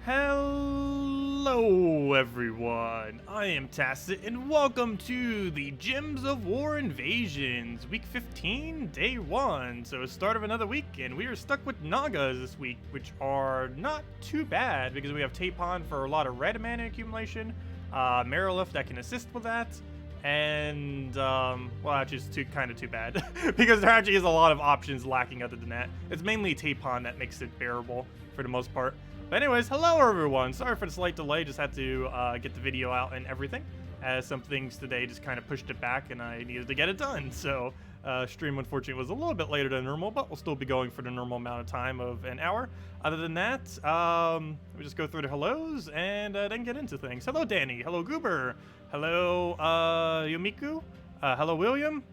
Hello everyone, I am Tacet and welcome to the Gems of War Invasions, week 15, day 1. So it's start of another week and we are stuck with Nagas this week, which are not too bad because we have Tapon for a lot of red mana accumulation, Marilith that can assist with that, and, well, actually it's kind of too bad because there actually is a lot of options lacking other than that. It's mainly Tapon that makes it bearable for the most part. But anyways, hello everyone. Sorry for the slight delay. Just had to get the video out and everything, as some things today just kind of pushed it back and I needed to get it done. So stream unfortunately was a little bit later than normal, but we'll still be going for the normal amount of time of an hour. Other than that, we just go through the hellos and then get into things. Hello Danny. Hello Goober. Hello Yomiku. Hello William.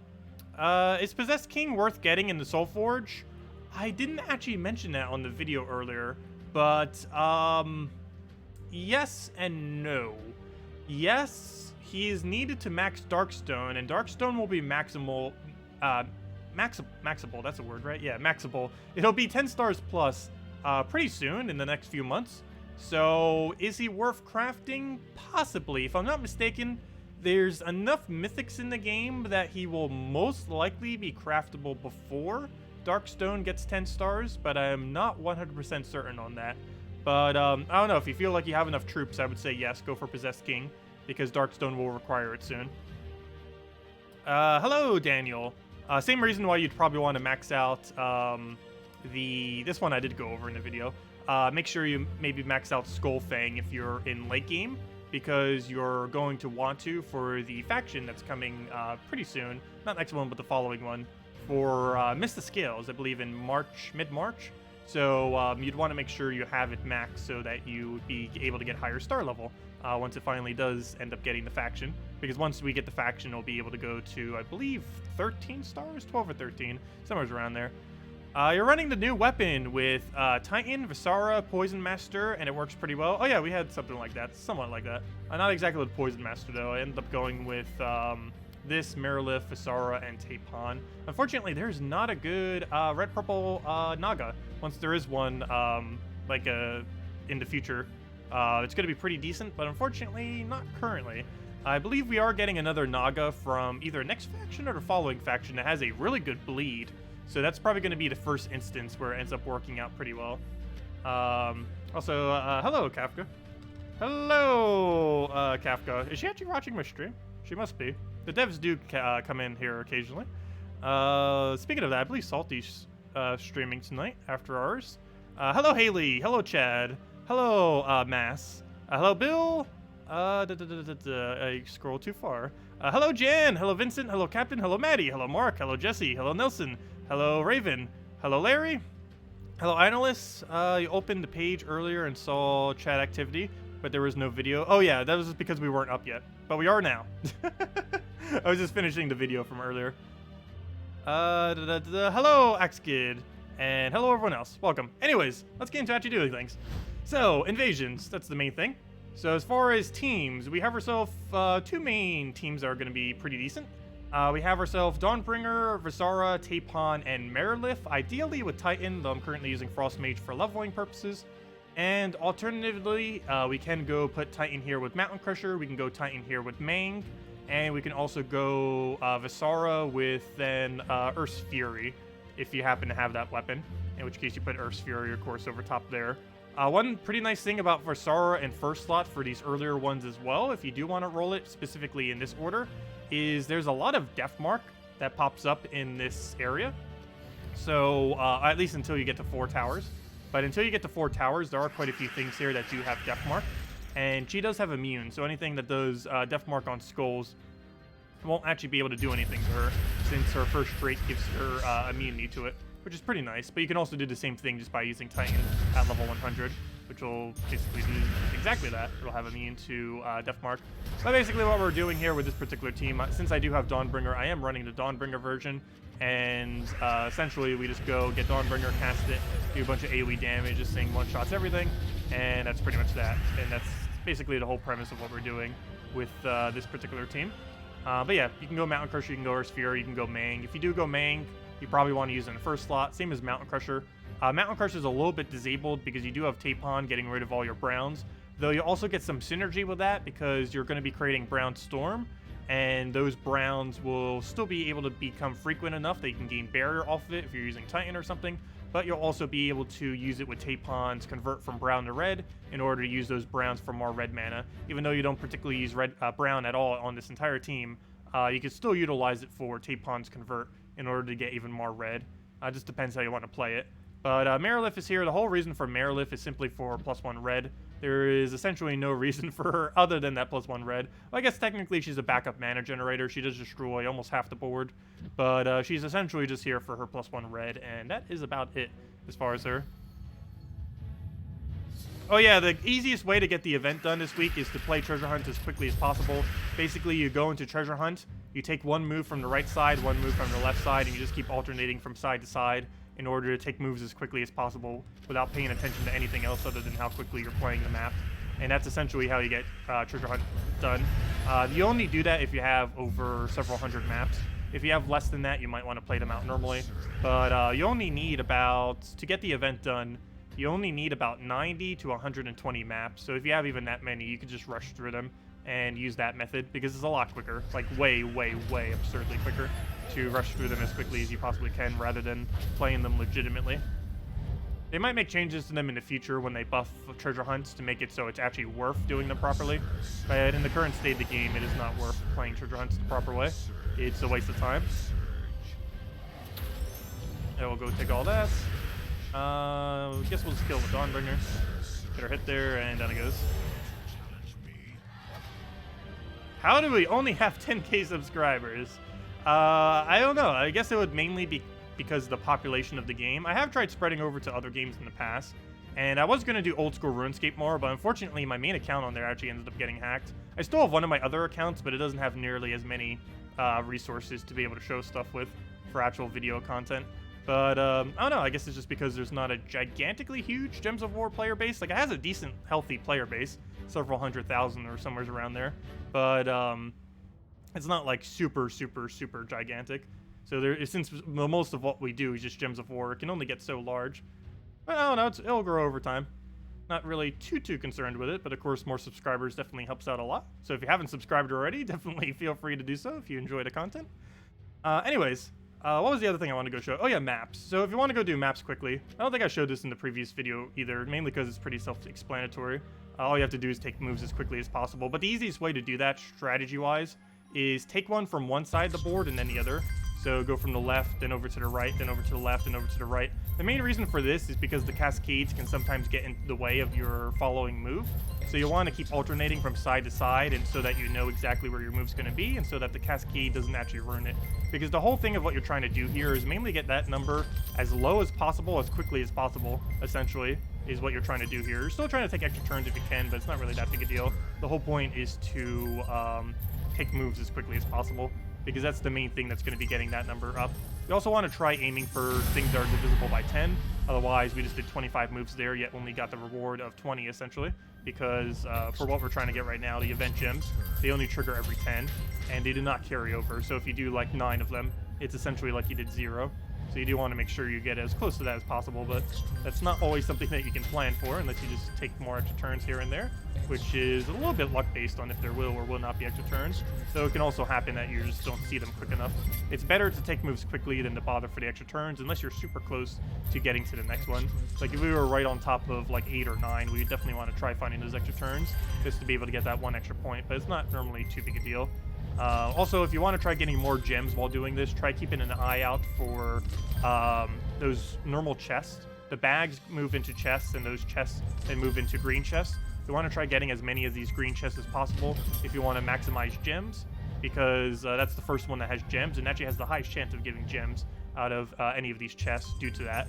Is Possessed King worth getting in the Soul Forge? I didn't actually mention that on the video earlier. But, yes and no. Yes, he is needed to max Darkstone, and Darkstone will be maxable, that's a word, right? Yeah, maxable. It'll be 10 stars plus, pretty soon, in the next few months. So, is he worth crafting? Possibly. If I'm not mistaken, there's enough mythics in the game that he will most likely be craftable before Darkstone gets 10 stars, but I'm not 100% certain on that. But I don't know, if you feel like you have enough troops, I would say yes, go for Possessed King, because Darkstone will require it soon. Hello, Daniel. Same reason why you'd probably want to max out this one I did go over in the video. Make sure you maybe max out Skullfang if you're in late game, because you're going to want to for the faction that's coming pretty soon. Not next one, but the following one. For Mist the Scales, I believe in mid-March. So you'd want to make sure you have it maxed so that you would be able to get higher star level once it finally does end up getting the faction. Because once we get the faction, it'll be able to go to, I believe, 13 stars? 12 or 13, somewhere around there. You're running the new weapon with Titan, Visara, Poison Master, and it works pretty well. Oh yeah, we had something like that, somewhat like that. Not exactly with Poison Master though. I ended up going with this, Marilith, Visara, and Tapon. Unfortunately, there's not a good red-purple Naga. Once there is one, in the future, it's going to be pretty decent, but unfortunately, not currently. I believe we are getting another Naga from either next faction or the following faction that has a really good bleed. So that's probably going to be the first instance where it ends up working out pretty well. Hello, Kafka. Hello, Kafka. Is she actually watching my stream? She must be. The devs do come in here occasionally. Speaking of that, I believe Salty's streaming tonight after ours. Hello, Haley. Hello, Chad. Hello, Mass. Hello, Bill. I scrolled too far. Hello, Jan. Hello, Vincent. Hello, Captain. Hello, Maddie. Hello, Mark. Hello, Jesse. Hello, Nelson. Hello, Raven. Hello, Larry. Hello, Analyst. You opened the page earlier and saw chat activity, but there was no video. Oh yeah, that was just because we weren't up yet, but we are now. I was just finishing the video from earlier. Hello, Axkid, and hello everyone else. Welcome. Anyways, let's get into actually doing things. So, invasions, that's the main thing. So as far as teams, we have ourselves two main teams that are going to be pretty decent. We have ourselves Dawnbringer, Visara, Tapon, and Marilith, ideally with Titan, though I'm currently using Frost Mage for leveling purposes. And alternatively, we can go put Titan here with Mountain Crusher, we can go Titan here with Mang, and we can also go Visara with then Earth's Fury, if you happen to have that weapon, in which case you put Earth's Fury, of course, over top there. One pretty nice thing about Visara and first slot for these earlier ones as well, if you do want to roll it specifically in this order, is there's a lot of Death Mark that pops up in this area. So, at least until you get to 4 towers. But until you get to 4 towers, there are quite a few things here that do have Death Mark. And she does have Immune, so anything that does Death Mark on skulls won't actually be able to do anything to her, since her first trait gives her immunity to it, which is pretty nice. But you can also do the same thing just by using Titan at level 100, which will basically do exactly that. It'll have immune to Death Mark. But basically what we're doing here with this particular team, since I do have Dawnbringer, I am running the Dawnbringer version. And essentially we just go get Dawnbringer, cast it, do a bunch of AoE damage, just saying one-shots everything, and that's pretty much that. And that's basically the whole premise of what we're doing with this particular team. But yeah, you can go Mountain Crusher, you can go Earth's Fury, you can go Mang. If you do go Mang, you probably want to use in the first slot. Same as Mountain Crusher. Mountain Crusher is a little bit disabled because you do have Tapon getting rid of all your Browns, though you also get some synergy with that because you're going to be creating Brown Storm, and those Browns will still be able to become frequent enough that you can gain barrier off of it if you're using Titan or something, but you'll also be able to use it with Tapon's convert from brown to red in order to use those Browns for more red mana. Even though you don't particularly use brown at all on this entire team, you can still utilize it for Tapon's convert in order to get even more red. Just depends how you want to play it. But Marilith is here. The whole reason for Marilith is simply for +1 red. There is essentially no reason for her other than that +1 red. Well, I guess technically she's a backup mana generator. She does destroy almost half the board. But she's essentially just here for her +1 red, and that is about it as far as her. Oh yeah, the easiest way to get the event done this week is to play Treasure Hunt as quickly as possible. Basically, you go into Treasure Hunt, you take one move from the right side, one move from the left side, and you just keep alternating from side to side in order to take moves as quickly as possible without paying attention to anything else other than how quickly you're playing the map. And that's essentially how you get Treasure Hunt done. You only do that if you have over several hundred maps. If you have less than that, you might want to play them out normally. But you only need about, to get the event done, you only need about 90 to 120 maps. So if you have even that many, you could just rush through them and use that method because it's a lot quicker, like way, way, way absurdly quicker to rush through them as quickly as you possibly can rather than playing them legitimately. They might make changes to them in the future when they buff treasure hunts to make it so it's actually worth doing them properly. But in the current state of the game, it is not worth playing treasure hunts the proper way. It's a waste of time. And we'll go take all that. I guess we'll just kill the Dawnbringer. Get her hit there, and down it goes. How do we only have 10k subscribers? I don't know. I guess it would mainly be because of the population of the game. I have tried spreading over to other games in the past, and I was going to do old school RuneScape more, but unfortunately my main account on there actually ended up getting hacked. I still have one of my other accounts, but it doesn't have nearly as many resources to be able to show stuff with for actual video content. But, I don't know, I guess it's just because there's not a gigantically huge Gems of War player base. Like, it has a decent, healthy player base, several 100,000 or somewhere around there. But, it's not, like, super, super, super gigantic. So, since most of what we do is just Gems of War, it can only get so large. But, I don't know, it'll grow over time. Not really too concerned with it, but, of course, more subscribers definitely helps out a lot. So, if you haven't subscribed already, definitely feel free to do so if you enjoy the content. Anyways... what was the other thing I wanted to go show? Oh yeah, maps. So if you want to go do maps quickly, I don't think I showed this in the previous video either, mainly because it's pretty self-explanatory. All you have to do is take moves as quickly as possible. But the easiest way to do that, strategy-wise, is take one from one side of the board and then the other. So go from the left, then over to the right, then over to the left, and over to the right. The main reason for this is because the cascades can sometimes get in the way of your following move. So you'll want to keep alternating from side to side, and so that you know exactly where your move's going to be, and so that the cascade doesn't actually ruin it. Because the whole thing of what you're trying to do here is mainly get that number as low as possible, as quickly as possible, essentially, is what you're trying to do here. You're still trying to take extra turns if you can, but it's not really that big a deal. The whole point is to take moves as quickly as possible, because that's the main thing that's going to be getting that number up. You also want to try aiming for things that are divisible by 10. Otherwise, we just did 25 moves there, yet only got the reward of 20, essentially. Because for what we're trying to get right now, the event gems, they only trigger every 10, and they do not carry over. So if you do like 9 of them, it's essentially like you did 0. So you do want to make sure you get as close to that as possible, but that's not always something that you can plan for unless you just take more extra turns here and there, which is a little bit luck-based on if there will or will not be extra turns. So it can also happen that you just don't see them quick enough. It's better to take moves quickly than to bother for the extra turns unless you're super close to getting to the next one. Like if we were right on top of like 8 or 9, we would definitely want to try finding those extra turns just to be able to get that one extra point, but it's not normally too big a deal. Also, if you want to try getting more gems while doing this, try keeping an eye out for those normal chests. The bags move into chests, and those chests then move into green chests. You want to try getting as many of these green chests as possible if you want to maximize gems, because that's the first one that has gems, and actually has the highest chance of giving gems out of any of these chests due to that.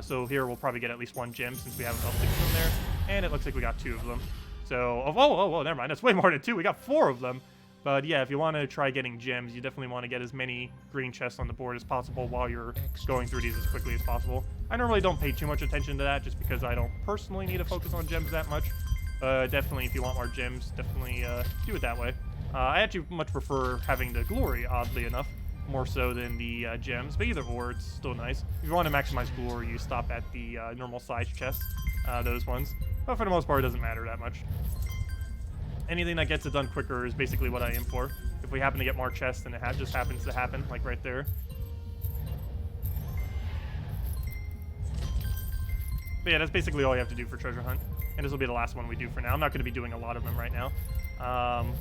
So here we'll probably get at least 1 gem since we have about 6 of them there, and it looks like we got 2 of them. So, oh, never mind, that's way more than 2. We got 4 of them. But yeah, if you want to try getting gems, you definitely want to get as many green chests on the board as possible while you're going through these as quickly as possible. I normally don't pay too much attention to that just because I don't personally need to focus on gems that much. Definitely, if you want more gems, definitely do it that way. I actually much prefer having the glory, oddly enough, more so than the gems, but either or, it's still nice. If you want to maximize glory, you stop at the normal size chests, those ones. But for the most part, it doesn't matter that much. Anything that gets it done quicker is basically what I aim for. If we happen to get more chests, then it just happens to happen, like right there. But yeah, that's basically all you have to do for treasure hunt. And this will be the last one we do for now. I'm not going to be doing a lot of them right now.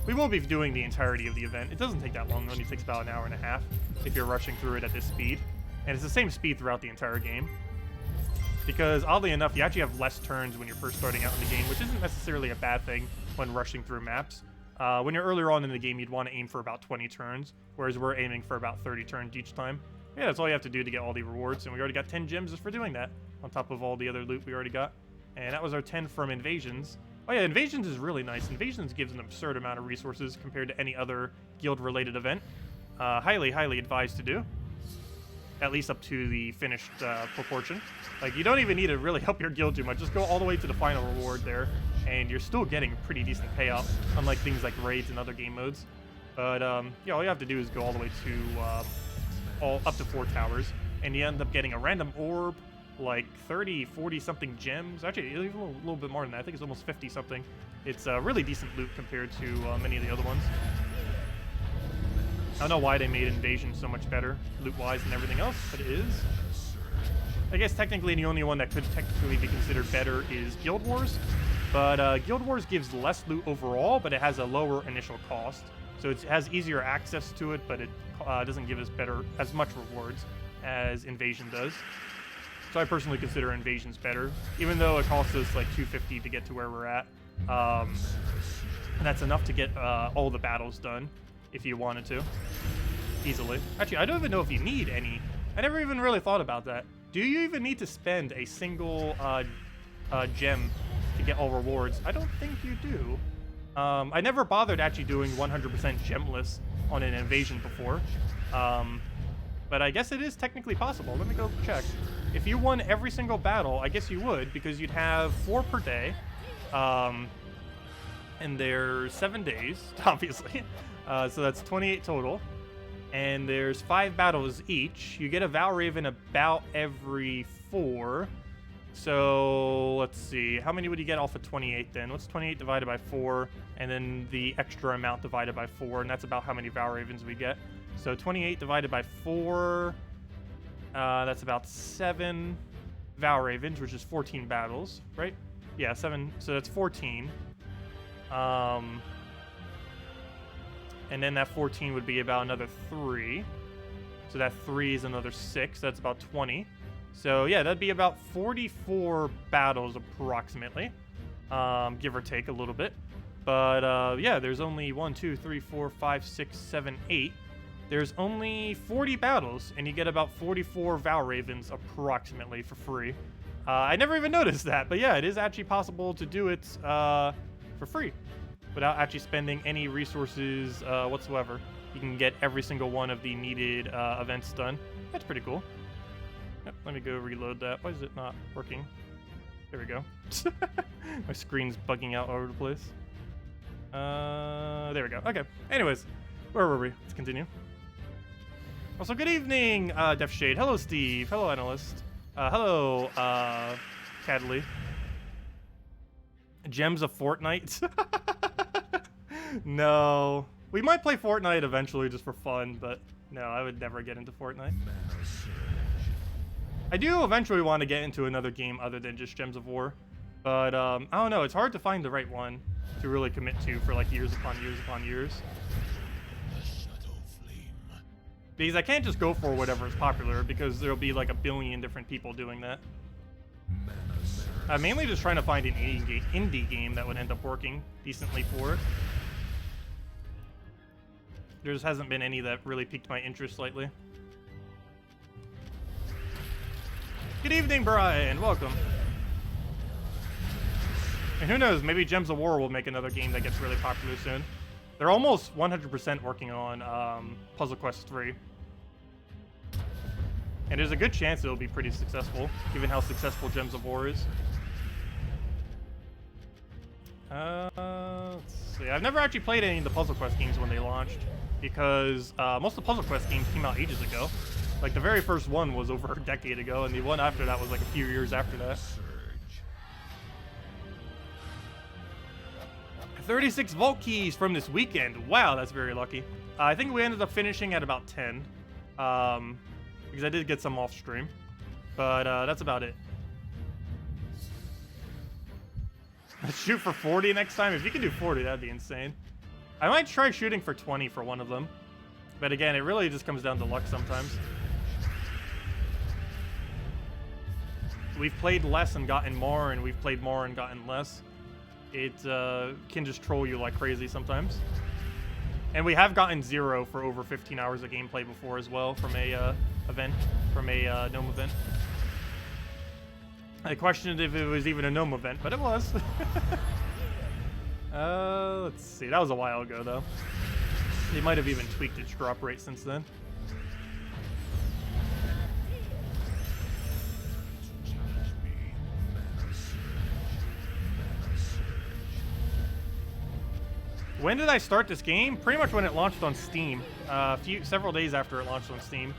We will be doing the entirety of the event. It doesn't take that long. It only takes about an hour and a half if you're rushing through it at this speed. And it's the same speed throughout the entire game. Because oddly enough, you actually have less turns when you're first starting out in the game, which isn't necessarily a bad thing when rushing through maps. When you're earlier on in the game, you'd want to aim for about 20 turns, whereas we're aiming for about 30 turns each time. Yeah, that's all you have to do to get all the rewards, and we already got 10 gems just for doing that, on top of all the other loot we already got. And that was our 10 from Invasions. Oh yeah, Invasions is really nice. Invasions gives an absurd amount of resources compared to any other guild-related event. Highly, highly advised to do. At least up to the finished proportion. Like, you don't even need to really help your guild too much. Just go all the way to the final reward there, and you're still getting a pretty decent payout, unlike things like raids and other game modes. But, yeah, all you have to do is go all the way to up to 4 towers, and you end up getting a random orb, like 30, 40-something gems. Actually, even a little bit more than that. I think it's almost 50-something. It's really decent loot compared to many of the other ones. I don't know why they made Invasion so much better, loot-wise and everything else, but it is. I guess technically the only one that could technically be considered better is Guild Wars, but Guild Wars gives less loot overall, but it has a lower initial cost. So it has easier access to it, but it doesn't give us as much rewards as Invasion does. So I personally consider Invasions better, even though it costs us like $250 to get to where we're at. And that's enough to get all the battles done. If you wanted to, easily. Actually, I don't even know if you need any. I never even really thought about that. Do you even need to spend a single gem to get all rewards? I don't think you do. I never bothered actually doing 100% gemless on an Invasion before. But I guess it is technically possible. Let me go check. If you won every single battle, I guess you would, because you'd have 4 per day. And there's 7 days, obviously. So that's 28 total, and there's 5 battles each. You get a Valraven about every 4. So let's see, how many would you get off of 28 then? What's 28 divided by 4, and then the extra amount divided by 4, and that's about how many Valravens we get. So 28 divided by 4, that's about 7 Valravens, which is 14 battles, right? Yeah, 7. So that's 14. And then that 14 would be about another 3. So that 3 is another 6. That's about 20. So yeah, that'd be about 44 battles approximately, give or take a little bit. But yeah, there's only 1, 2, 3, 4, 5, 6, 7, 8. There's only 40 battles, and you get about 44 Valravens approximately for free. I never even noticed that, but yeah, it is actually possible to do it for free, without actually spending any resources whatsoever. You can get every single one of the needed events done. That's pretty cool. Yep, let me go reload that. Why is it not working? There we go. My screen's bugging out all over the place. There we go. Okay. Anyways, where were we? Let's continue. Also, good evening, Def Shade. Hello, Steve. Hello, Analyst. Hello, Cadley. Gems of Fortnite? No. We might play Fortnite eventually just for fun, but no, I would never get into Fortnite. I do eventually want to get into another game other than just Gems of War, but I don't know, it's hard to find the right one to really commit to for like years upon years upon years. Because I can't just go for whatever is popular, because there'll be like a billion different people doing that. I'm mainly just trying to find an indie game that would end up working decently for it. There just hasn't been any that really piqued my interest lately. Good evening, Brian. Welcome. And who knows, maybe Gems of War will make another game that gets really popular soon. They're almost 100% working on Puzzle Quest 3. And there's a good chance it'll be pretty successful, given how successful Gems of War is. Let's see. I've never actually played any of the Puzzle Quest games when they launched. because most of the Puzzle Quest games came out ages ago. Like, the very first one was over a decade ago, and the one after that was like a few years after that. 36 vault keys from this weekend. Wow, that's very lucky. I think we ended up finishing at about 10. Because I did get some off stream. But that's about it. Let's shoot for 40 next time. If you can do 40, that'd be insane. I might try shooting for 20 for one of them. But again, it really just comes down to luck sometimes. We've played less and gotten more, and we've played more and gotten less. It can just troll you like crazy sometimes. And we have gotten 0 for over 15 hours of gameplay before as well from a gnome event. I questioned if it was even a gnome event, but it was. Let's see. That was a while ago, though. They might have even tweaked its drop rate since then. When did I start this game? Pretty much when it launched on Steam. Several days after it launched on Steam.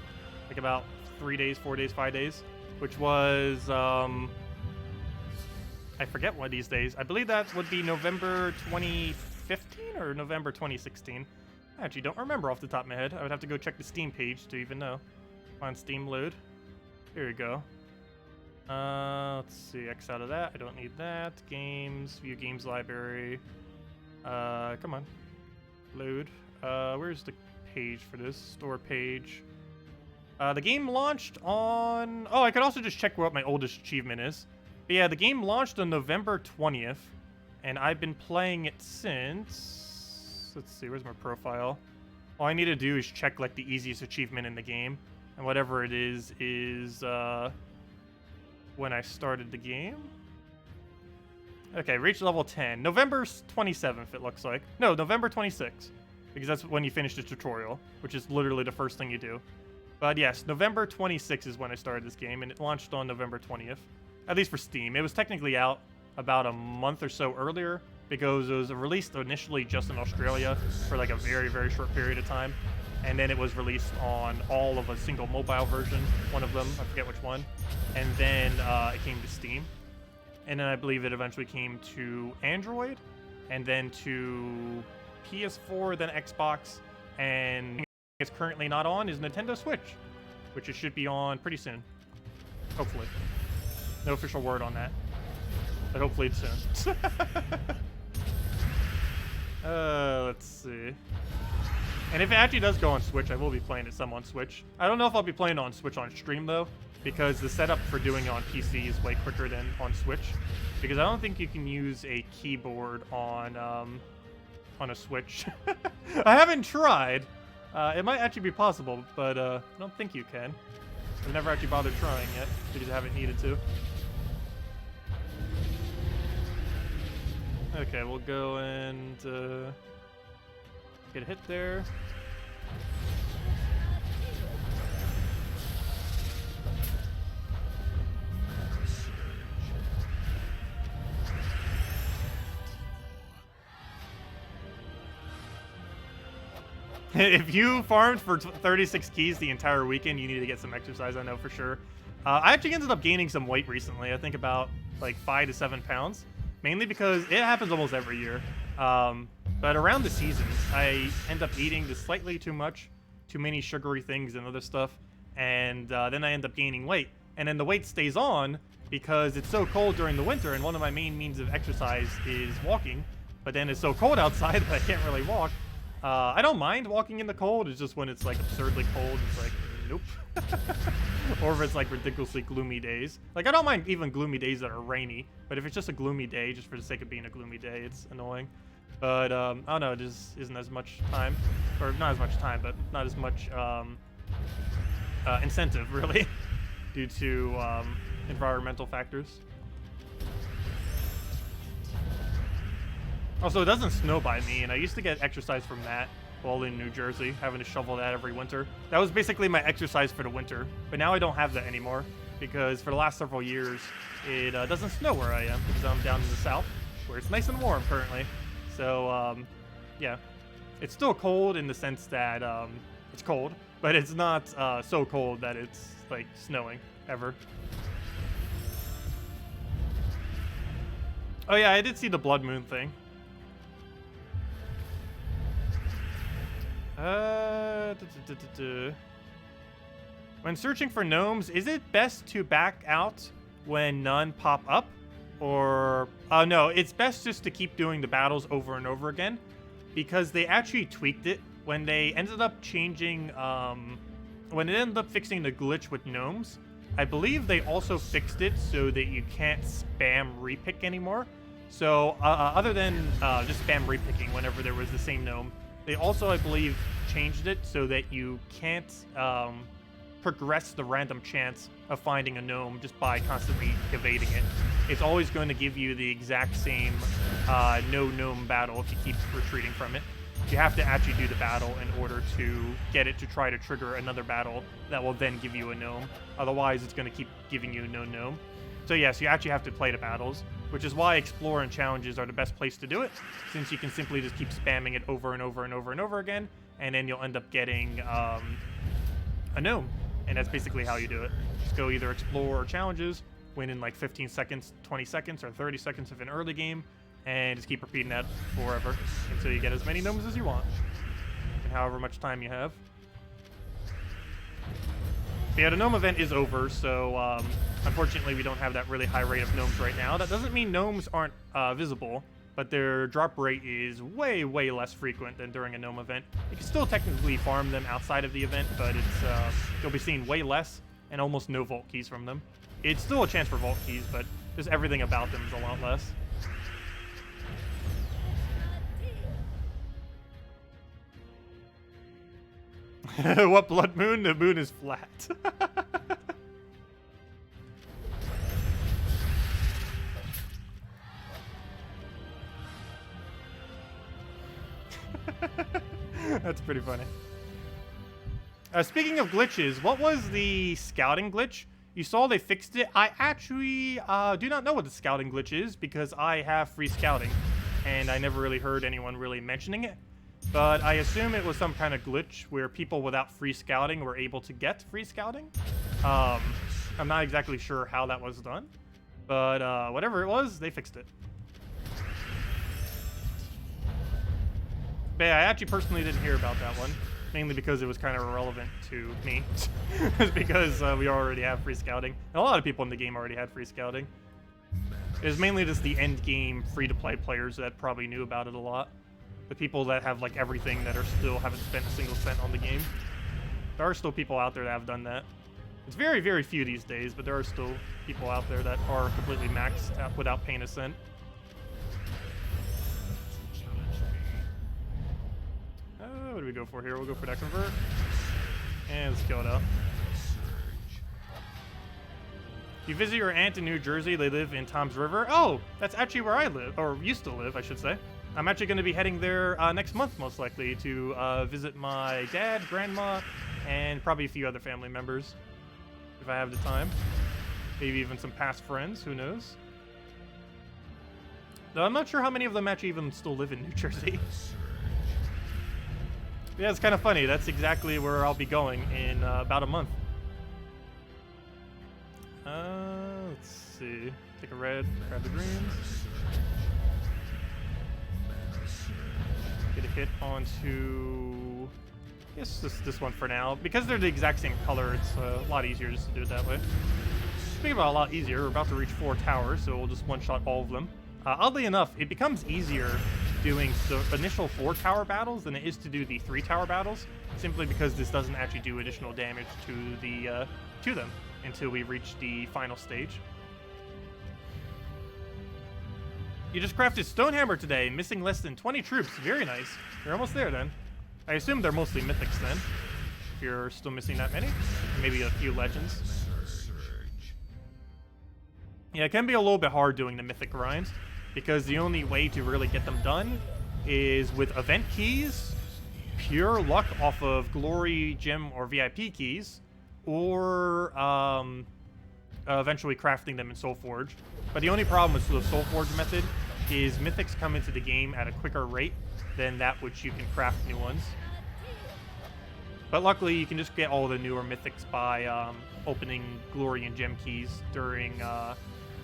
Like about 3 days, 4 days, 5 days. Which was, I forget one of these days. I believe that would be November 2015 or November 2016. I actually don't remember off the top of my head. I would have to go check the Steam page to even know. On Steam load. Here we go. Let's see, X out of that. I don't need that. Games, view games library. Come on. Load. Where's the page for this? Store page. The game launched on... Oh, I could also just check what my oldest achievement is. But yeah, the game launched on November 20th. And I've been playing it since... Let's see, where's my profile? All I need to do is check, like, the easiest achievement in the game. And whatever it is when I started the game. Okay, reach level 10. November 27th, it looks like. No, November 26th. Because that's when you finish the tutorial, which is literally the first thing you do. But yes, November 26th is when I started this game, and it launched on November 20th. At least for Steam. It was technically out about a month or so earlier, because it was released initially just in Australia for like a very, very short period of time. And then it was released on all of a single mobile version, one of them, I forget which one. And then it came to Steam. And then I believe it eventually came to Android, and then to PS4, then Xbox, and it's currently not on is Nintendo Switch, which it should be on pretty soon. Hopefully. No official word on that, but hopefully it's soon. Let's see. And if it actually does go on Switch, I will be playing it some on Switch. I don't know if I'll be playing it on Switch on stream, though, because the setup for doing it on PC is way quicker than on Switch. Because I don't think you can use a keyboard on a Switch. I haven't tried. It might actually be possible, but I don't think you can. I've never actually bothered trying yet, because I haven't needed to. Okay, we'll go and get a hit there. If you farmed for 36 keys the entire weekend, you need to get some exercise, I know for sure. I actually ended up gaining some weight recently, I think about like 5 to 7 pounds. Mainly because it happens almost every year. But around the seasons, I end up eating just slightly too much, too many sugary things and other stuff, and then I end up gaining weight. And then the weight stays on because it's so cold during the winter, and one of my main means of exercise is walking, but then it's so cold outside that I can't really walk. I don't mind walking in the cold, it's just when it's like absurdly cold, it's like, nope. Or if it's like ridiculously gloomy days. Like, I don't mind even gloomy days that are rainy, but if it's just a gloomy day, just for the sake of being a gloomy day, it's annoying. But, I don't know, it just isn't as much time, or not as much time, but not as much incentive, really, due to environmental factors. Also, it doesn't snow by me, and I used to get exercise from that while in New Jersey, having to shovel that every winter. That was basically my exercise for the winter, but now I don't have that anymore, because for the last several years, it doesn't snow where I am, because I'm down in the south, where it's nice and warm currently. So, yeah. It's still cold in the sense that it's cold, but it's not so cold that it's like snowing ever. Oh yeah, I did see the blood moon thing. When searching for gnomes, is it best to back out when none pop up? Or, no, it's best just to keep doing the battles over and over again, because they actually tweaked it when they ended up changing, when it ended up fixing the glitch with gnomes. I believe they also fixed it so that you can't spam repick anymore. So, other than just spam repicking whenever there was the same gnome, they also, I believe, changed it so that you can't progress the random chance of finding a gnome just by constantly evading it. It's always going to give you the exact same no gnome battle if you keep retreating from it. You have to actually do the battle in order to get it to try to trigger another battle that will then give you a gnome. Otherwise, it's going to keep giving you no gnome. So yes, you actually have to play the battles, which is why Explore and Challenges are the best place to do it, since you can simply just keep spamming it over and over and over and over again, and then you'll end up getting a gnome. And that's basically how you do it. Just go either Explore or Challenges, win in like 15 seconds, 20 seconds, or 30 seconds if an early game, and just keep repeating that forever until you get as many gnomes as you want, and however much time you have. But yeah, the gnome event is over, so unfortunately we don't have that really high rate of gnomes right now. That doesn't mean gnomes aren't visible, but their drop rate is way, way less frequent than during a gnome event. You can still technically farm them outside of the event, but it's you'll be seeing way less and almost no vault keys from them. It's still a chance for vault keys, but just everything about them is a lot less. What blood moon? The moon is flat. That's pretty funny. Speaking of glitches, what was the scouting glitch? You saw they fixed it. I actually do not know what the scouting glitch is because I have free scouting, and I never really heard anyone really mentioning it. But I assume it was some kind of glitch where people without free scouting were able to get free scouting. I'm not exactly sure how that was done, but whatever it was, they fixed it. But yeah, I actually personally didn't hear about that one, mainly because it was kind of irrelevant to me. It's because we already have free scouting. And a lot of people in the game already had free scouting. It was mainly just the end game free-to-play players that probably knew about it a lot. The people that have like everything that are still haven't spent a single cent on the game. There are still people out there that have done that. It's very, very few these days, but there are still people out there that are completely maxed out without paying a cent. What do we go for here? We'll go for that convert. And let's kill it out. You visit your aunt in New Jersey. They live in Tom's River. Oh, that's actually where I live, or used to live, I should say. I'm actually going to be heading there next month, most likely, to visit my dad, grandma, and probably a few other family members, if I have the time. Maybe even some past friends, who knows? Though I'm not sure how many of them actually even still live in New Jersey. Yeah, it's kind of funny. That's exactly where I'll be going in about a month. Let's see. Take a red, grab the greens. Get a hit onto, I guess this one for now. Because they're the exact same color, it's a lot easier just to do it that way. Speaking about a lot easier, we're about to reach 4 towers, so we'll just one-shot all of them. Oddly enough, it becomes easier doing the initial 4 tower battles than it is to do the 3 tower battles, simply because this doesn't actually do additional damage to them until we reach the final stage. You just crafted Stonehammer today, missing less than 20 troops. Very nice. You're almost there then. I assume they're mostly mythics then, if you're still missing that many. Maybe a few legends. Yeah, it can be a little bit hard doing the mythic grinds, because the only way to really get them done is with event keys, pure luck off of glory, gem, or VIP keys, or eventually crafting them in Soulforge. But the only problem with the Soulforge method is mythics come into the game at a quicker rate than that which you can craft new ones. But luckily, you can just get all the newer mythics by opening glory and gem keys during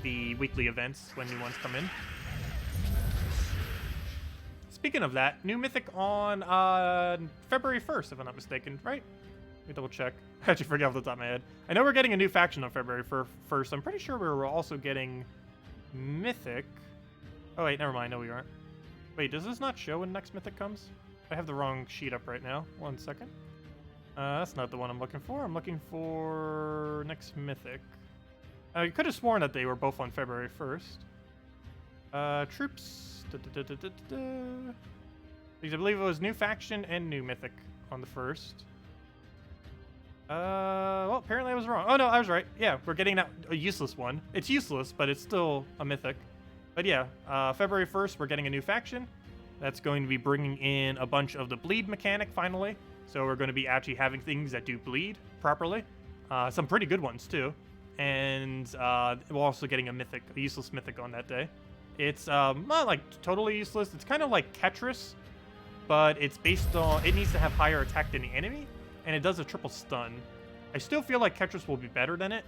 the weekly events when new ones come in. Speaking of that, new mythic on February 1st, if I'm not mistaken, right? Let me double check. I actually forget off the top of my head. I know we're getting a new faction on February 1st. I'm pretty sure we were also getting mythic. Oh, wait, never mind. No, we aren't. Wait, does this not show when next mythic comes? I have the wrong sheet up right now. 1 second. That's not the one I'm looking for. I'm looking for next mythic. I could have sworn that they were both on February 1st. Troops. Because I believe it was new faction and new mythic on the 1st. Well, apparently I was wrong. Oh, no, I was right. Yeah, we're getting that a useless one. It's useless, but it's still a mythic. But yeah, February 1st, we're getting a new faction. That's going to be bringing in a bunch of the bleed mechanic, finally. So we're going to be actually having things that do bleed properly. Some pretty good ones, too. And we're also getting a mythic, a useless mythic on that day. It's not, like, totally useless. It's kind of like Ketris, but it's based on... It needs to have higher attack than the enemy, and it does a triple stun. I still feel like Ketris will be better than it,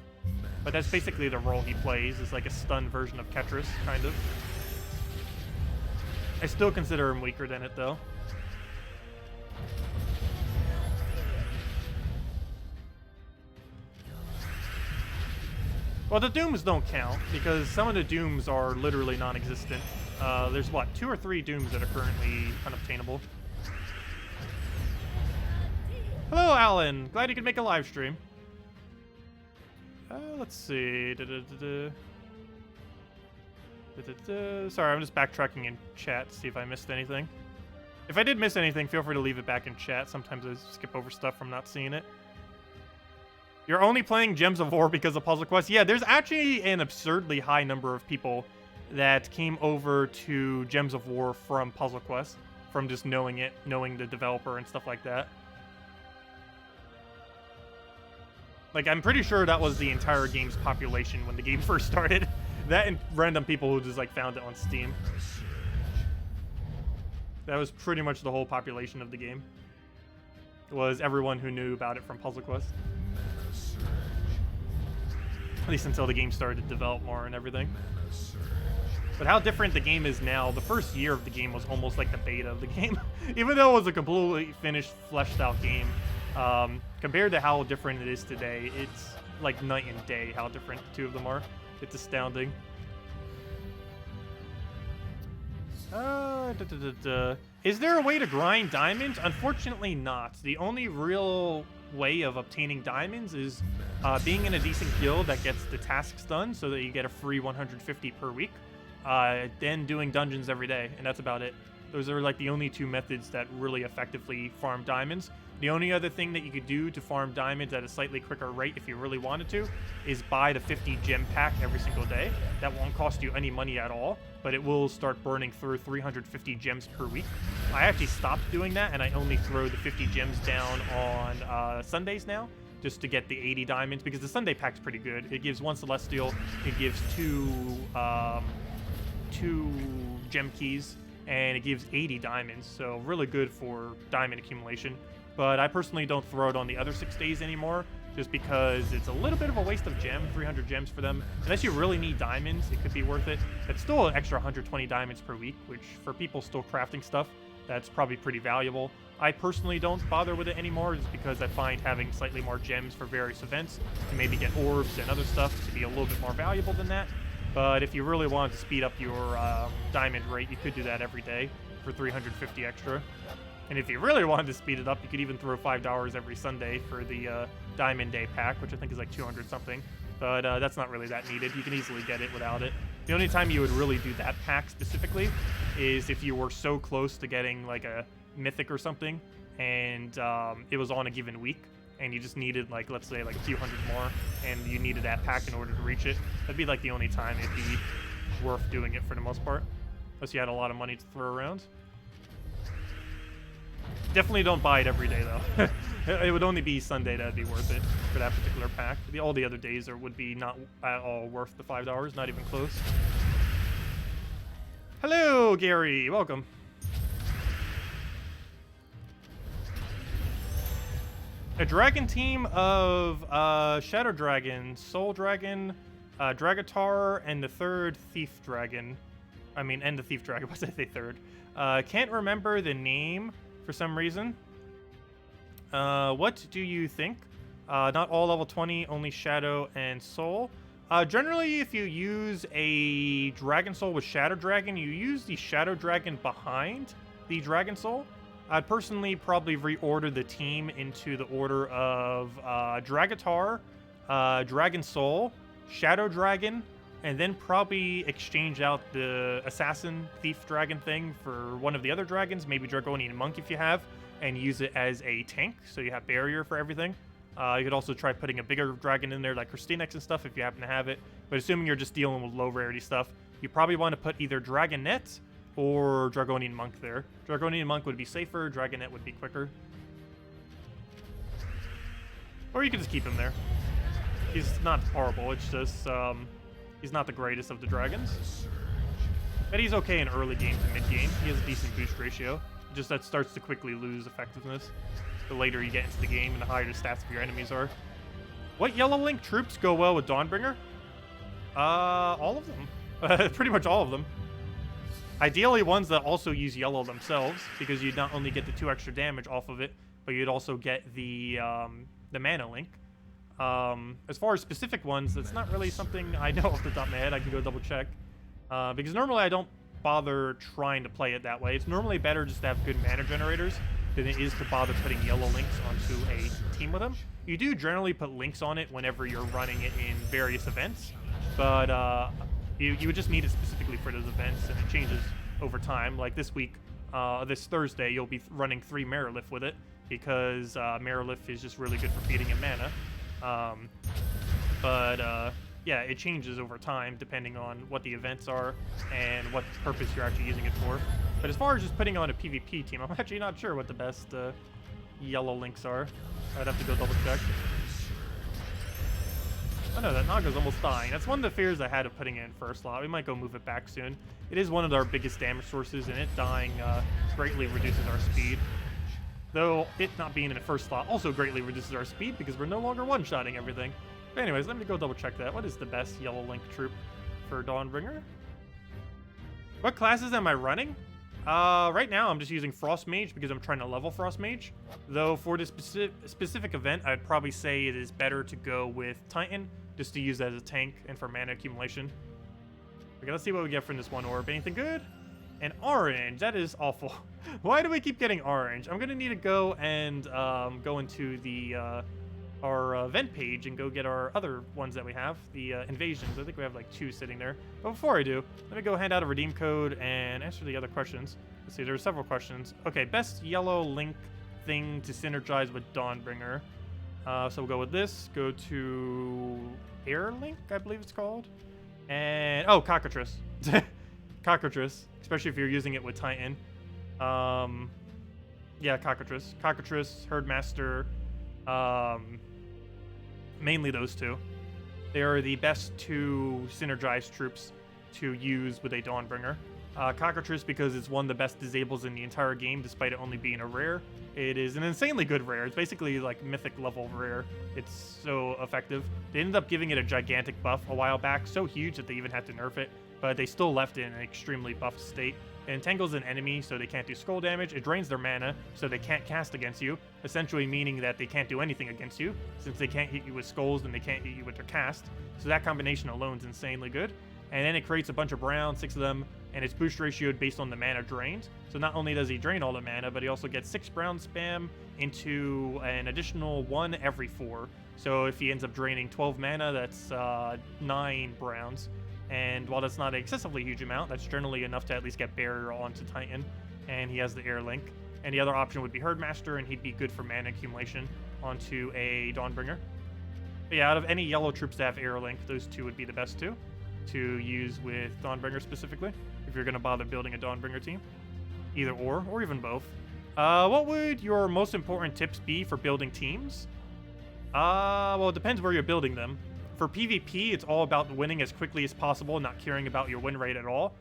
but that's basically the role he plays, is like a stun version of Ketris, kind of. I still consider him weaker than it, though. Well, the Dooms don't count, because some of the Dooms are literally non-existent. There's, what, 2 or 3 Dooms that are currently unobtainable. Hello, Alan! Glad you could make a live stream. Let's see. Sorry, I'm just backtracking in chat to see if I missed anything. If I did miss anything, feel free to leave it back in chat. Sometimes I skip over stuff from not seeing it. You're only playing Gems of War because of Puzzle Quest? Yeah, there's actually an absurdly high number of people that came over to Gems of War from Puzzle Quest, from just knowing it, knowing the developer and stuff like that. Like, I'm pretty sure that was the entire game's population when the game first started. That and random people who just, like, found it on Steam. That was pretty much the whole population of the game. Was everyone who knew about it from Puzzle Quest. At least until the game started to develop more and everything. But how different the game is now. The first year of the game was almost like the beta of the game. Even though it was a completely finished, fleshed out game. Compared to how different it is today, it's like night and day how different the two of them are. It's astounding. Is there a way to grind diamonds? Unfortunately not. The only real way of obtaining diamonds is being in a decent guild that gets the tasks done so that you get a free 150 per week. Then doing dungeons every day, and that's about it. Those are like the only 2 methods that really effectively farm diamonds. The only other thing that you could do to farm diamonds at a slightly quicker rate if you really wanted to is buy the 50 gem pack every single day. That won't cost you any money at all, but it will start burning through 350 gems per week. I actually stopped doing that, and I only throw the 50 gems down on Sundays now, just to get the 80 diamonds, because the Sunday pack's pretty good. It gives 1 Celestial, it gives 2 gem keys, and it gives 80 diamonds, so really good for diamond accumulation. But I personally don't throw it on the other 6 days anymore, just because it's a little bit of a waste of gem, 300 gems for them. Unless you really need diamonds, it could be worth it. It's still an extra 120 diamonds per week, which for people still crafting stuff, that's probably pretty valuable. I personally don't bother with it anymore, just because I find having slightly more gems for various events, to maybe get orbs and other stuff, to be a little bit more valuable than that. But if you really wanted to speed up your diamond rate, you could do that every day for 350 extra. And if you really wanted to speed it up, you could even throw $5 every Sunday for the Diamond Day pack, which I think is like 200 something. But that's not really that needed. You can easily get it without it. The only time you would really do that pack specifically is if you were so close to getting like a mythic or something, and it was on a given week, and you just needed, like, let's say like a few hundred more, and you needed that pack in order to reach it. That'd be like the only time it'd be worth doing it for the most part, unless you had a lot of money to throw around. Definitely don't buy it every day, though. It would only be Sunday that'd be worth it for that particular pack. All the other days would be not at all worth the $5, not even close. Hello, Gary. Welcome. A dragon team of Shadow Dragon, Soul Dragon, Dragatar, and the third Thief Dragon. And the Thief Dragon. Why did I say third? Can't remember the name for some reason. What do you think? Not all level 20, only Shadow and Soul. Generally, if you use a Dragon Soul with Shadow Dragon, you use the Shadow Dragon behind the Dragon Soul. I'd personally probably reorder the team into the order of Dragatar, Dragon Soul, Shadow Dragon, and then probably exchange out the Assassin Thief Dragon thing for one of the other dragons, maybe Dragonian Monk if you have, and use it as a tank, so you have barrier for everything. You could also try putting a bigger dragon in there like KrissTigger and stuff if you happen to have it, but assuming you're just dealing with low rarity stuff, you probably want to put either Dragonet or Dragonian Monk there. Dragonian Monk would be safer, Dragonet would be quicker. Or you could just keep him there. He's not horrible, it's just, he's not the greatest of the dragons. But he's okay in early game to mid game. He has a decent boost ratio. Just that starts to quickly lose effectiveness the later you get into the game and the higher the stats of your enemies are. What Yellow Link troops go well with Dawnbringer? All of them. Pretty much all of them. Ideally ones that also use yellow themselves, because you'd not only get the 2 extra damage off of it, but you'd also get the mana link. As far as specific ones, that's not really something I know off the top of my head. I can go double check. Because normally I don't bother trying to play it that way. It's normally better just to have good mana generators than it is to bother putting yellow links onto a team with them. You do generally put links on it whenever you're running it in various events, but you would just need it specifically for those events, and it changes over time. Like this week, this Thursday, you'll be running 3 Marilith with it, because Marilith is just really good for feeding in mana. Yeah, it changes over time depending on what the events are and what purpose you're actually using it for. But as far as just putting on a PvP team, I'm actually not sure what the best yellow links are. I'd have to go double check. Oh no, that Naga's almost dying. That's one of the fears I had of putting it in first slot. We might go move it back soon. It is one of our biggest damage sources, and it dying greatly reduces our speed. Though it not being in the first slot also greatly reduces our speed because we're no longer one-shotting everything. But anyways, let me go double check that. What is the best yellow link troop for Dawnbringer? What classes am I running? Right now I'm just using Frost Mage because I'm trying to level Frost Mage. Though for this specific event, I'd probably say it is better to go with Titan, just to use as a tank and for mana accumulation. Okay, let's see what we get from this one orb. Anything good? An orange. That is awful. Why do we keep getting orange? I'm gonna need to go and go into the our event page and go get our other ones that we have, the invasions. I think we have like 2 sitting there. But before I do, let me go hand out a redeem code and answer the other questions. Let's see, there are several questions. Okay, best yellow link thing to synergize with Dawnbringer. So we'll go with this. Go to Air Link, I believe it's called. And oh, Cockatrice. Cockatrice, especially if you're using it with Titan. Yeah, Cockatrice. Cockatrice, Herdmaster, mainly those 2. They are the best 2 synergized troops to use with a Dawnbringer. Cockatrice because it's one of the best disables in the entire game, despite it only being a rare. It is an insanely good rare. It's basically like mythic level rare. It's so effective. They ended up giving it a gigantic buff a while back, so huge that they even had to nerf it, but they still left it in an extremely buffed state. It entangles an enemy, so they can't do scroll damage. It drains their mana, so they can't cast against you, essentially meaning that they can't do anything against you, since they can't hit you with skulls and they can't hit you with their cast. So that combination alone is insanely good. And then it creates a bunch of brown, 6 of them, and it's boost ratioed based on the mana drained. So not only does he drain all the mana, but he also gets 6 brown spam into an additional 1 every 4. So if he ends up draining 12 mana, that's 9 browns. And while that's not an excessively huge amount, that's generally enough to at least get barrier onto Titan. And he has the air link. And the other option would be Herdmaster, and he'd be good for mana accumulation onto a Dawnbringer. But yeah, out of any yellow troops that have air link, those 2 would be the best 2 to use with Dawnbringer specifically, if you're going to bother building a Dawnbringer team. Either or even both. What would your most important tips be for building teams? Well, it depends where you're building them. For PvP, it's all about winning as quickly as possible, not caring about your win rate at all.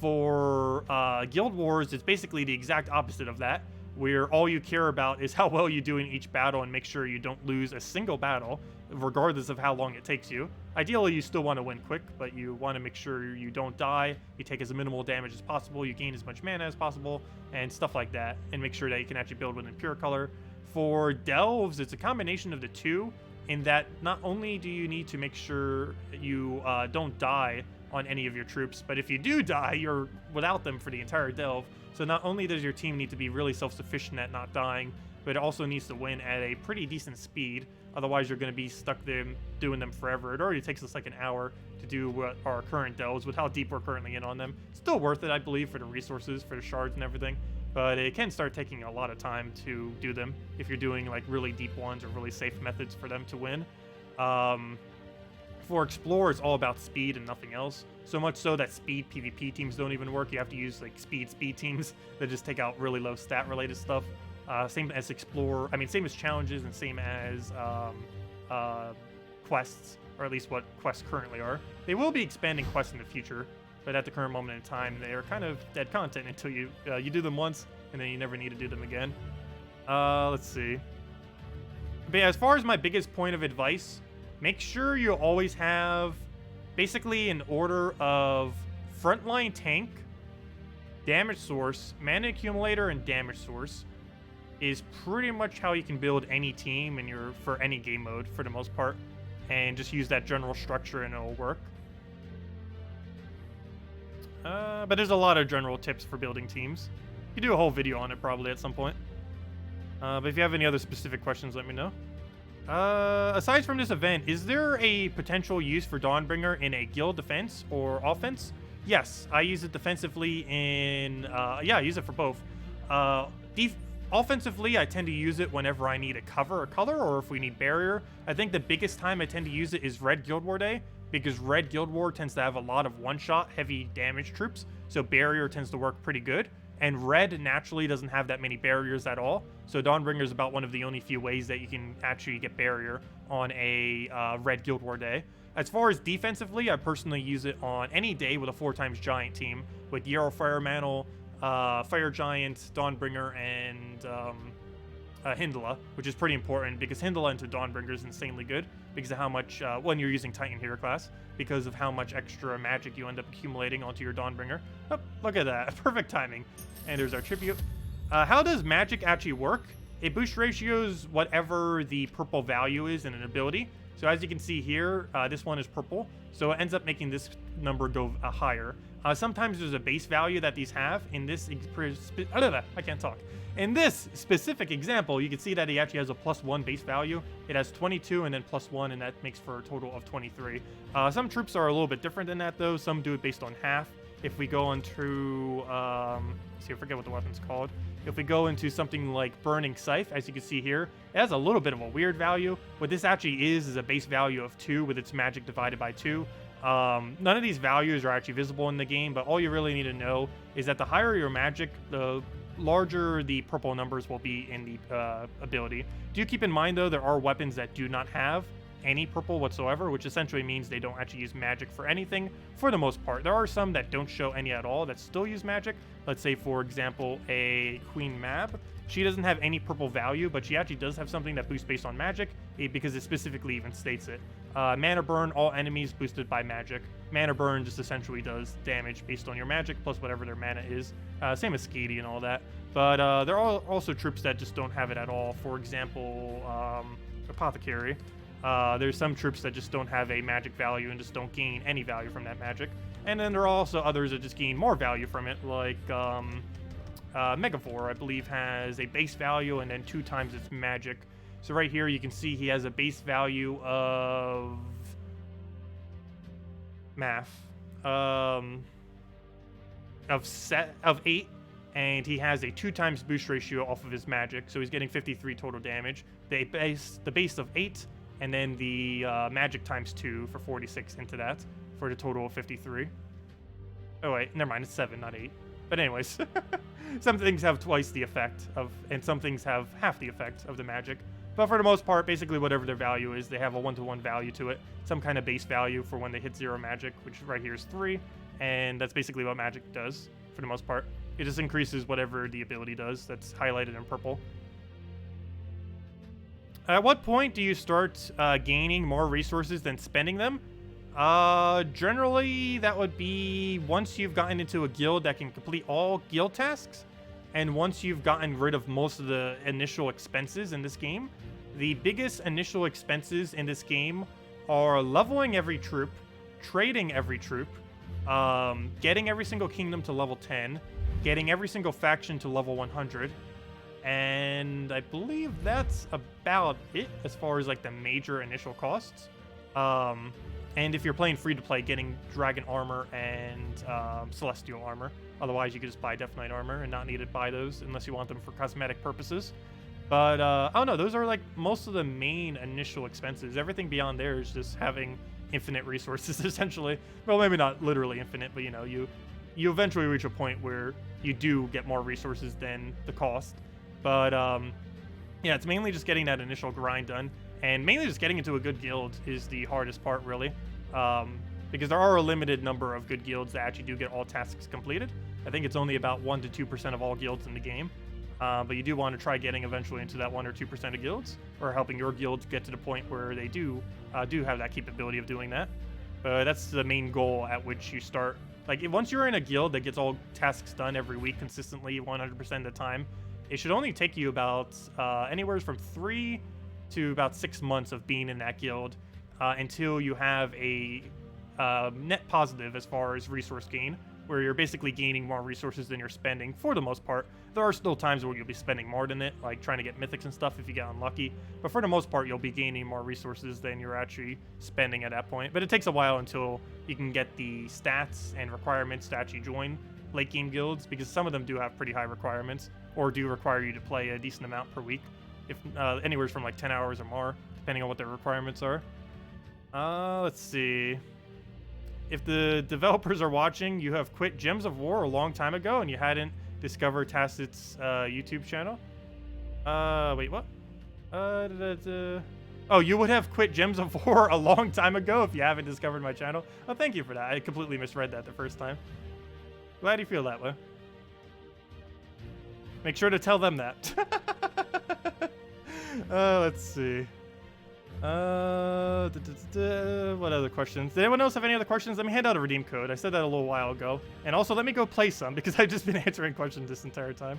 For Guild Wars, it's basically the exact opposite of that, where all you care about is how well you do in each battle and make sure you don't lose a single battle, regardless of how long it takes you. Ideally, you still want to win quick, but you want to make sure you don't die, you take as minimal damage as possible, you gain as much mana as possible, and stuff like that, and make sure that you can actually build within pure color. For Delves, it's a combination of the two, in that not only do you need to make sure you don't die on any of your troops, but if you do die, you're without them for the entire delve. So not only does your team need to be really self-sufficient at not dying, but it also needs to win at a pretty decent speed. Otherwise, you're going to be stuck there doing them forever. It already takes us like an hour to do what our current delves with how deep we're currently in on them. Still worth it, I believe, for the resources, for the shards and everything. But it can start taking a lot of time to do them if you're doing like really deep ones or really safe methods for them to win. For Explore, it's all about speed and nothing else. So much so that speed PvP teams don't even work. You have to use like speed teams that just take out really low stat related stuff. Same as Explore, same as challenges and same as quests, or at least what quests currently are. They will be expanding quests in the future, but at the current moment in time, they are kind of dead content until you do them once, and then you never need to do them again. Let's see. But yeah, as far as my biggest point of advice, make sure you always have basically an order of frontline tank, damage source, mana accumulator, and damage source is pretty much how you can build any team for any game mode for the most part, and just use that general structure and it'll work. But there's a lot of general tips for building teams. You can do a whole video on it probably at some point. But if you have any other specific questions, let me know. Aside from this event, is there a potential use for Dawnbringer in a guild defense or offense? Yes, I use it defensively I use it for both. Offensively, I tend to use it whenever I need a cover or color, or if we need barrier. I think the biggest time I tend to use it is Red Guild War Day, because Red Guild War tends to have a lot of one-shot, heavy damage troops, so barrier tends to work pretty good. And Red naturally doesn't have that many barriers at all, so Dawnbringer is about one of the only few ways that you can actually get barrier on a Red Guild War Day. As far as defensively, I personally use it on any day with a 4x Giant team, with Yarrow Fire Mantle, Fire Giant, Dawnbringer, and Hyndla, which is pretty important because Hyndla into Dawnbringer is insanely good because of how much, when you're using Titan Hero class, because of how much extra magic you end up accumulating onto your Dawnbringer. Oh, look at that. Perfect timing. And there's our tribute. How does magic actually work? It boost ratios whatever the purple value is in an ability. So as you can see here, this one is purple, so it ends up making this number go higher. Sometimes there's a base value that these have. In this, I can't talk. In this specific example, you can see that he actually has a +1 base value. It has 22 and then +1, and that makes for a total of 23. Some troops are a little bit different than that, though. Some do it based on half. If we go into, I forget what the weapon's called. If we go into something like Burning Scythe, as you can see here, it has a little bit of a weird value. What this actually is a base value of 2 with its magic divided by 2. None of these values are actually visible in the game, but all you really need to know is that the higher your magic, the larger the purple numbers will be in the ability. Do keep in mind, though, there are weapons that do not have any purple whatsoever, which essentially means they don't actually use magic for anything for the most part. There are some that don't show any at all that still use magic. Let's say, for example, a Queen Mab. She doesn't have any purple value, but she actually does have something that boosts based on magic, because it specifically even states it. Mana Burn, all enemies boosted by magic. Mana Burn just essentially does damage based on your magic, plus whatever their mana is. Same as Skady and all that. But there are also troops that just don't have it at all. For example, Apothecary. There's some troops that just don't have a magic value and just don't gain any value from that magic. And then there are also others that just gain more value from it, like Megavore, I believe, has a base value and then 2 times its magic. So right here you can see he has a base value of of 8, and he has a 2 times boost ratio off of his magic, so he's getting 53 total damage. The base of 8, and then the magic times 2 for 46 into that, for the total of 53. Oh wait, never mind, it's 7, not 8. But anyways, some things have twice the effect of, and some things have half the effect of the magic. But for the most part, basically whatever their value is, they have a 1-to-1 value to it. Some kind of base value for when they hit 0 magic, which right here is 3. and that's basically what magic does for the most part. It just increases whatever the ability does that's highlighted in purple. At what point do you start gaining more resources than spending them? Generally, that would be once you've gotten into a guild that can complete all guild tasks, and once you've gotten rid of most of the initial expenses in this game. The biggest initial expenses in this game are leveling every troop, trading every troop, getting every single kingdom to level 10, getting every single faction to level 100, and I believe that's about it as far as like the major initial costs. And if you're playing free-to-play, getting Dragon Armor and Celestial Armor. Otherwise, you could just buy Death Knight Armor and not need to buy those unless you want them for cosmetic purposes. But, I don't know, those are like most of the main initial expenses. Everything beyond there is just having infinite resources, essentially. Well, maybe not literally infinite, but, you know, you eventually reach a point where you do get more resources than the cost. But, yeah, it's mainly just getting that initial grind done. And mainly just getting into a good guild is the hardest part, really. Because there are a limited number of good guilds that actually do get all tasks completed. I think it's only about 1 to 2% of all guilds in the game. But you do want to try getting eventually into that 1 or 2% of guilds, or helping your guilds get to the point where they do have that capability of doing that. That's the main goal at which you start. Like, once you're in a guild that gets all tasks done every week consistently, 100% of the time, it should only take you about anywhere from 3 to about 6 months of being in that guild until you have a net positive as far as resource gain, where you're basically gaining more resources than you're spending for the most part. There are still times where you'll be spending more than it, like trying to get mythics and stuff if you get unlucky, but for the most part you'll be gaining more resources than you're actually spending at that point. But it takes a while until you can get the stats and requirements to actually join late game guilds, because some of them do have pretty high requirements, or do require you to play a decent amount per week, if anywhere from like 10 hours or more, depending on what their requirements are. Let's see. If the developers are watching, you have quit Gems of War a long time ago and you hadn't discovered Tacet's YouTube channel. Wait, what? Oh, you would have quit Gems of War a long time ago if you haven't discovered my channel. Oh, thank you for that. I completely misread that the first time. Glad you feel that way. Make sure to tell them that. Let's see. What other questions? Did anyone else have any other questions? Let me hand out a redeem code. I said that a little while ago. And also, let me go play some, because I've just been answering questions this entire time.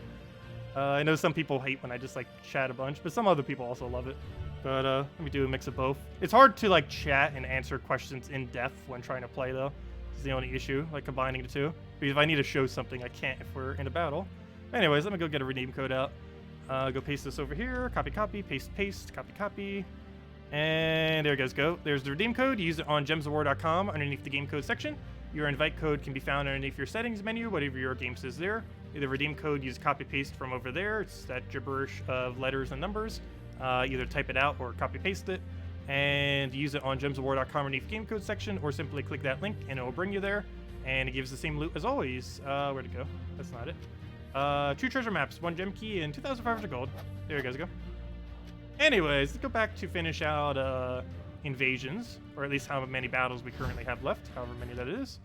I know some people hate when I just, like, chat a bunch, but some other people also love it. But, let me do a mix of both. It's hard to, like, chat and answer questions in depth when trying to play, though. It's the only issue, like, combining the two. Because if I need to show something, I can't if we're in a battle. Anyways, let me go get a redeem code out. Go paste this over here. Copy, copy, paste, paste, copy, copy. And there you guys go. There's the redeem code. You use it on gemsofwar.com underneath the game code section. Your invite code can be found underneath your settings menu, whatever your game says there. Either redeem code, use copy paste from over there. It's that gibberish of letters and numbers. Either type it out or copy paste it. And use it on gemsofwar.com underneath game code section, or simply click that link and it will bring you there. And it gives the same loot as always. Where'd it go? That's not it. 2 treasure maps, 1 gem key, and 2,500 gold. There you guys go. Anyways, let's go back to finish out invasions, or at least how many battles we currently have left, however many that is.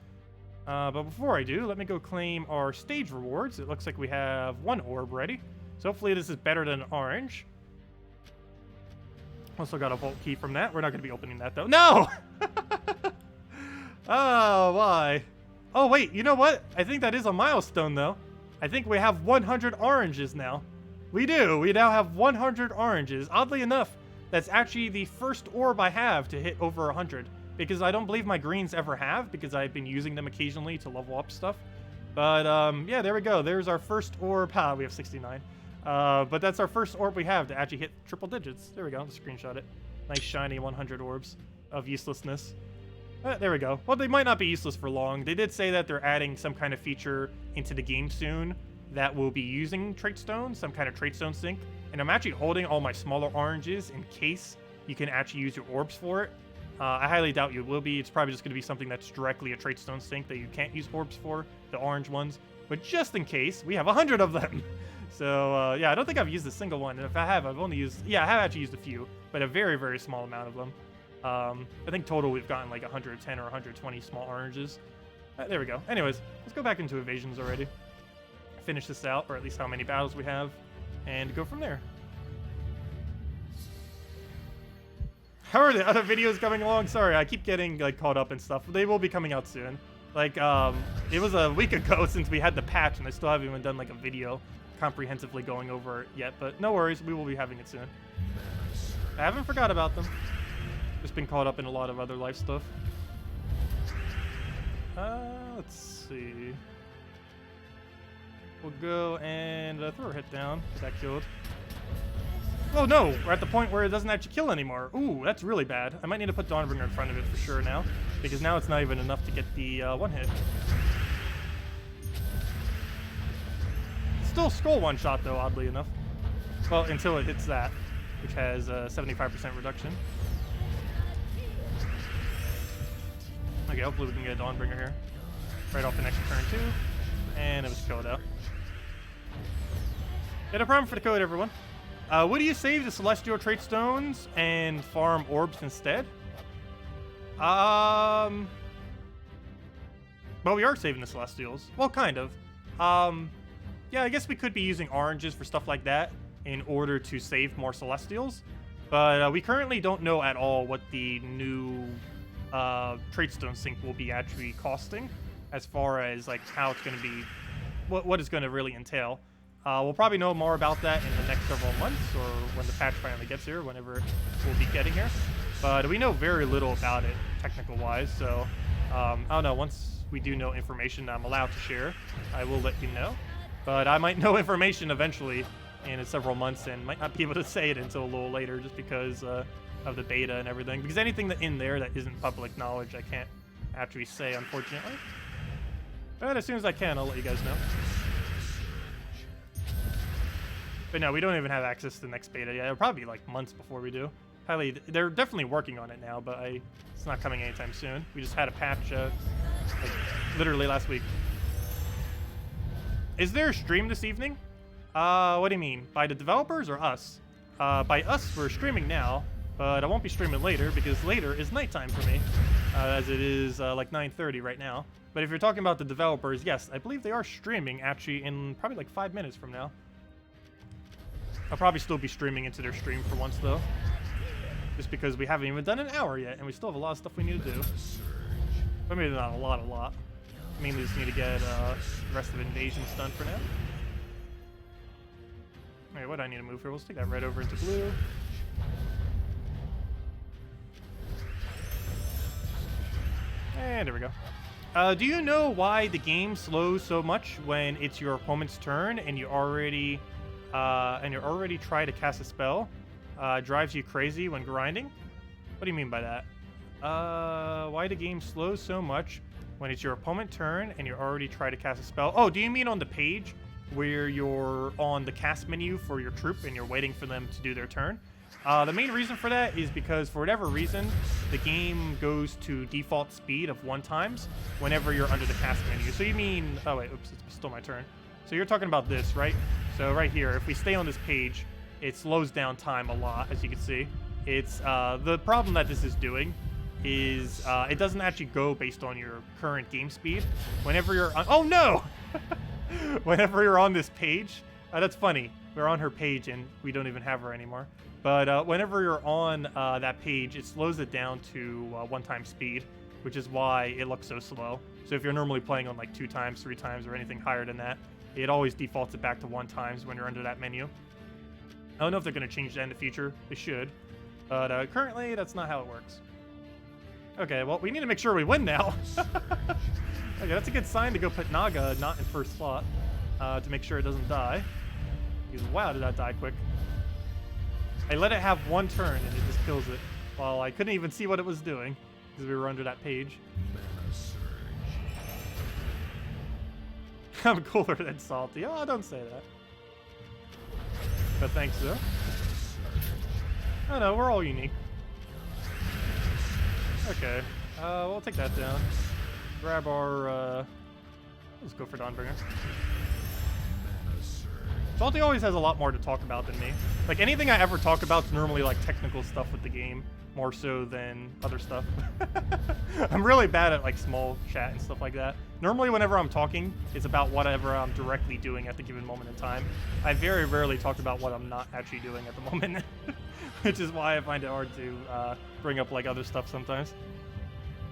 But before I do, let me go claim our stage rewards. It looks like we have 1 orb ready, so hopefully this is better than orange. Also got a vault key from that. We're not going to be opening that, though. No! Oh, why? Oh, wait, you know what? I think that is a milestone, though. I think we have 100 oranges now. We do. We now have 100 oranges. Oddly enough, that's actually the first orb I have to hit over 100. Because I don't believe my greens ever have, because I've been using them occasionally to level up stuff. But, yeah, there we go. There's our first orb. Ha, we have 69. But that's our first orb we have to actually hit triple digits. There we go. Let's screenshot it. Nice, shiny 100 orbs of uselessness. There we go. Well, they might not be useless for long. They did say that they're adding some kind of feature into the game soon that will be using trait stone, some kind of trait stone sync. And I'm actually holding all my smaller oranges in case you can actually use your orbs for it. I highly doubt you will be. It's probably just going to be something that's directly a trait stone sync that you can't use orbs for, the orange ones. But just in case, we have 100 of them. So, yeah, I don't think I've used a single one. And if I have, I've only used, yeah, I have actually used a few, but a very, very small amount of them. I think total we've gotten like 110 or 120 small oranges. There we go. Anyways, let's go back into evasions already. Finish this out, or at least how many battles we have, and go from there. How are the other videos coming along? Sorry, I keep getting like caught up and stuff. They will be coming out soon. Like, it was a week ago since we had the patch, and I still haven't even done like a video comprehensively going over it yet, but no worries, we will be having it soon. I haven't forgot about them. Just been caught up in a lot of other life stuff. Let's see. We'll go and throw a hit down. Get that killed. Oh no! We're at the point where it doesn't actually kill anymore. Ooh, that's really bad. I might need to put Dawnbringer in front of it for sure now, because now it's not even enough to get the one hit. Still skull one shot though, oddly enough. Well, until it hits that, which has a 75% reduction. Okay, hopefully we can get a Dawnbringer here. Right off the next turn too. And it was killed out. Yeah, no problem for the code, everyone. Would you save the Celestial Trait Stones and farm orbs instead? Well, we are saving the Celestials. Well, kind of. Yeah, I guess we could be using oranges for stuff like that in order to save more Celestials. But we currently don't know at all what the new Trait Stone sync will be actually costing, as far as like how it's going to be, what it's going to really entail. We'll probably know more about that in the next several months, or when the patch finally gets here, whenever we'll be getting here. But we know very little about it, technical-wise, so I don't know. Once we do know information I'm allowed to share, I will let you know. But I might know information eventually in several months and might not be able to say it until a little later, just because of the beta and everything. Because anything that in there that isn't public knowledge, I can't actually say, unfortunately. But as soon as I can, I'll let you guys know. But no, we don't even have access to the next beta yet. It'll probably be like months before we do. They're definitely working on it now, but it's not coming anytime soon. We just had a patch like literally last week. Is there a stream this evening? What do you mean? By the developers or us? By us, we're streaming now, but I won't be streaming later because later is nighttime for me, as it is like 9:30 right now. But if you're talking about the developers, yes, I believe they are streaming actually in probably like 5 minutes from now. I'll probably still be streaming into their stream for once though, just because we haven't even done an hour yet, and we still have a lot of stuff we need to do. But maybe not a lot. Mainly just need to get the rest of invasions done for now. Alright, what do I need to move here? Let's take that red over into blue. And there we go. Do you know why the game slows so much when it's your opponent's turn and you already try to cast a spell? Drives you crazy when grinding? What do you mean by that? Why the game slows so much when it's your opponent's turn and you already try to cast a spell? Oh, do you mean on the page where you're on the cast menu for your troop and you're waiting for them to do their turn? The main reason for that is because for whatever reason, the game goes to default speed of 1x whenever you're under the cast menu. So you mean, oh wait, oops, it's still my turn. So you're talking about this, right? So right here, if we stay on this page, it slows down time a lot, as you can see. It's the problem that this is doing is it doesn't actually go based on your current game speed. Whenever you're on, oh no! Whenever you're on this page, that's funny. We're on her page and we don't even have her anymore. But whenever you're on that page, it slows it down to 1x speed, which is why it looks so slow. So if you're normally playing on like 2x, 3x, or anything higher than that, it always defaults it back to 1x when you're under that menu. I don't know if they're going to change that in the future. They should. But currently, that's not how it works. Okay, well, we need to make sure we win now. Okay, that's a good sign to go put Naga not in first slot to make sure it doesn't die. Because, wow, did that die quick. I let it have one turn and it just kills it. While I couldn't even see what it was doing because we were under that page. I'm cooler than Salty. Oh, don't say that. But thanks, though. Oh no, we're all unique. Okay, we'll take that down. Grab our, let's go for Dawnbringer. Salty always has a lot more to talk about than me. Like, anything I ever talk about is normally, like, technical stuff with the game. more so than other stuff. I'm really bad at like small chat and stuff like that. Normally whenever I'm talking, it's about whatever I'm directly doing at the given moment in time. I very rarely talk about what I'm not actually doing at the moment, which is why I find it hard to bring up like other stuff sometimes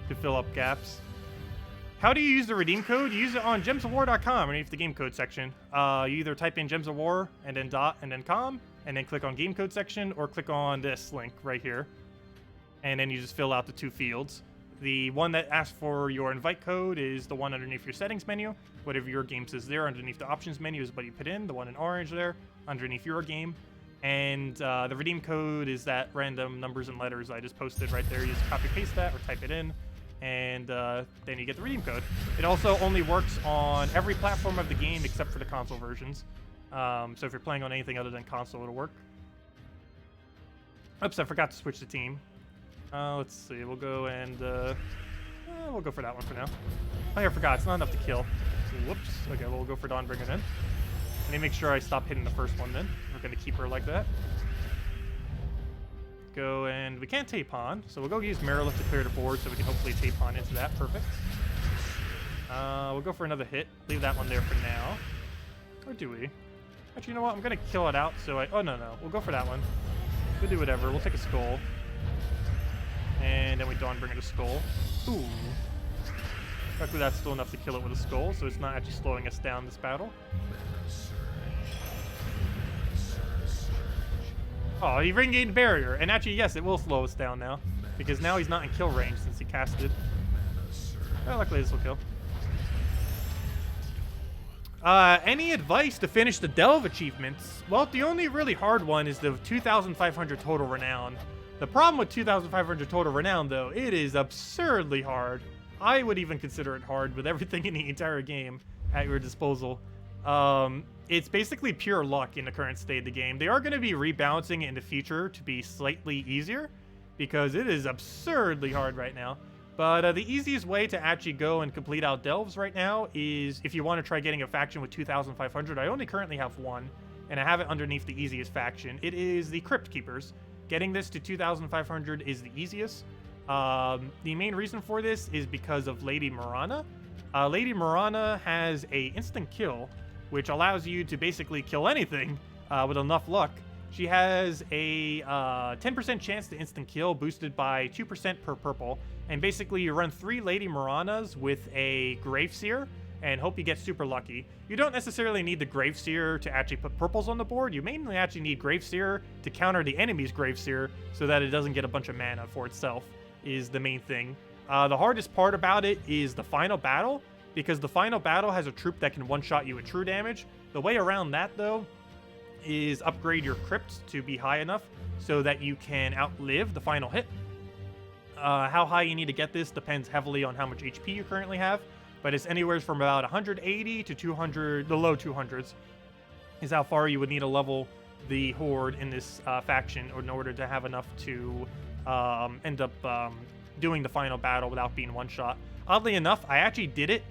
to fill up gaps. How do you use the redeem code? You use it on gemsofwar.com underneath the game code section. You either type in gems of war and then dot and then com, and then click on game code section, or click on this link right here. And then you just fill out the 2 fields. The one that asks for your invite code is the one underneath your settings menu. Whatever your game says there, underneath the options menu is what you put in. The one in orange there, underneath your game. And the redeem code is that random numbers and letters I just posted right there. You just copy paste that or type it in, and then you get the redeem code. It also only works on every platform of the game except for the console versions. So if you're playing on anything other than console, it'll work. Oops, I forgot to switch the team. Let's see, we'll go and we'll go for that one for now. Oh yeah, I forgot, it's not enough to kill. Whoops. Okay, well, we'll go for Dawnbringer then. Let me make sure I stop hitting the first one then. We're gonna keep her like that. Go, and we can't tape on, so we'll go use Marilith to clear the board so we can hopefully tape on into that. Perfect. We'll go for another hit. Leave that one there for now. Or do we? Actually, you know what? I'm gonna kill it out, so oh no. We'll go for that one. We'll do whatever. We'll take a skull. And then we Dawnbringer the skull. Ooh. Luckily that's still enough to kill it with a skull, so it's not actually slowing us down this battle. Oh, he regained barrier. And actually, yes, it will slow us down now. Because now he's not in kill range since he casted. Oh, luckily this will kill. Any advice to finish the Delve achievements? Well, the only really hard one is the 2,500 total renown. The problem with 2,500 total renown, though, it is absurdly hard. I would even consider it hard with everything in the entire game at your disposal. It's basically pure luck in the current state of the game. They are going to be rebalancing it in the future to be slightly easier, because it is absurdly hard right now. But the easiest way to actually go and complete out Delves right now is if you want to try getting a faction with 2,500. I only currently have one, and I have it underneath the easiest faction. It is the Crypt Keepers. Getting this to 2,500 is the easiest. The main reason for this is because of Lady Mirana. Lady Mirana has a instant kill, which allows you to basically kill anything with enough luck. She has a 10% chance to instant kill, boosted by 2% per purple. And basically you run 3 Lady Miranas with a Graveseer and hope you get super lucky. You don't necessarily need the Graveseer to actually put purples on the board. You mainly actually need Graveseer to counter the enemy's Graveseer so that it doesn't get a bunch of mana for itself, is the main thing. The hardest part about it is the final battle, because the final battle has a troop that can one-shot you with true damage. The way around that, though, is upgrade your crypts to be high enough so that you can outlive the final hit. How high you need to get this depends heavily on how much HP you currently have, but it's anywhere from about 180 to 200, the low 200s, is how far you would need to level the Horde in this faction in order to have enough to end up doing the final battle without being one-shot. Oddly enough, I actually did it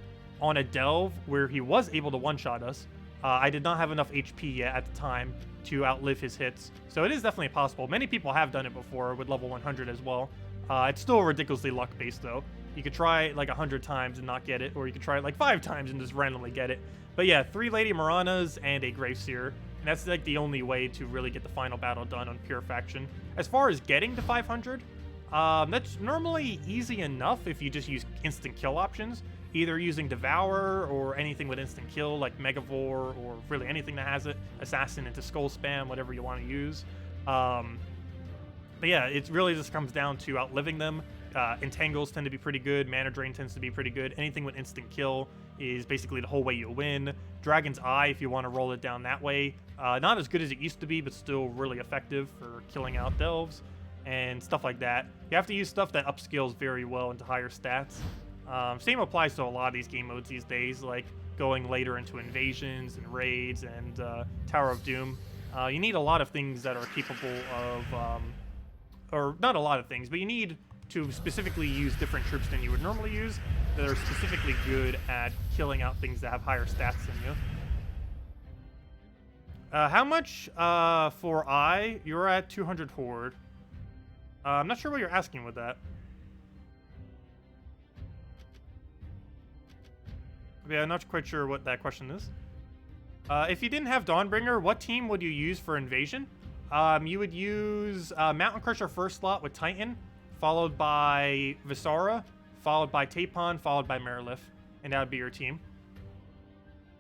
on a Delve where he was able to one-shot us. I did not have enough HP yet at the time to outlive his hits, so it is definitely possible. Many people have done it before with level 100 as well. It's still ridiculously luck-based, though. You could try it like 100 times and not get it, or you could try it like 5 times and just randomly get it. But yeah, 3 Lady Miranas and a Graveseer, and that's like the only way to really get the final battle done on pure faction. As far as getting to 500, that's normally easy enough if you just use instant kill options, either using Devour or anything with instant kill like Megavore, or really anything that has it, Assassin into Skull Spam, whatever you want to use. But yeah, it really just comes down to outliving them. Entangles tend to be pretty good. Mana Drain tends to be pretty good. Anything with instant kill is basically the whole way you win. Dragon's Eye, if you want to roll it down that way. Not as good as it used to be, but still really effective for killing out Delves and stuff like that. You have to use stuff that upscales very well into higher stats. Same applies to a lot of these game modes these days, like going later into invasions and raids and Tower of Doom. You need a lot of things that are capable of, or not a lot of things, but you need to specifically use different troops than you would normally use that are specifically good at killing out things that have higher stats than you. How much for I? You're at 200 Horde. I'm not sure what you're asking with that. Yeah, I'm not quite sure what that question is. If you didn't have Dawnbringer, what team would you use for invasion? You would use Mountain Crusher first slot with Titan, followed by Visara, followed by Tapon, followed by Marilith, and that would be your team.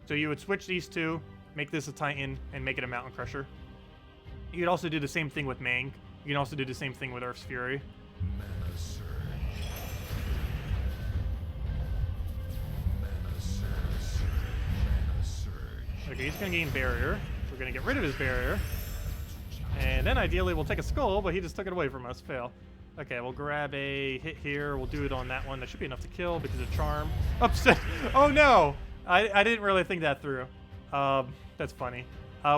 So you would switch these two, make this a Titan, and make it a Mountain Crusher. You could also do the same thing with Mang. You can also do the same thing with Earth's Fury. Okay, he's going to gain barrier. We're going to get rid of his barrier. And then ideally we'll take a skull, but he just took it away from us. Fail. Okay, we'll grab a hit here. We'll do it on that one. That should be enough to kill because of charm. Upset. Oh no! I didn't really think that through. That's funny.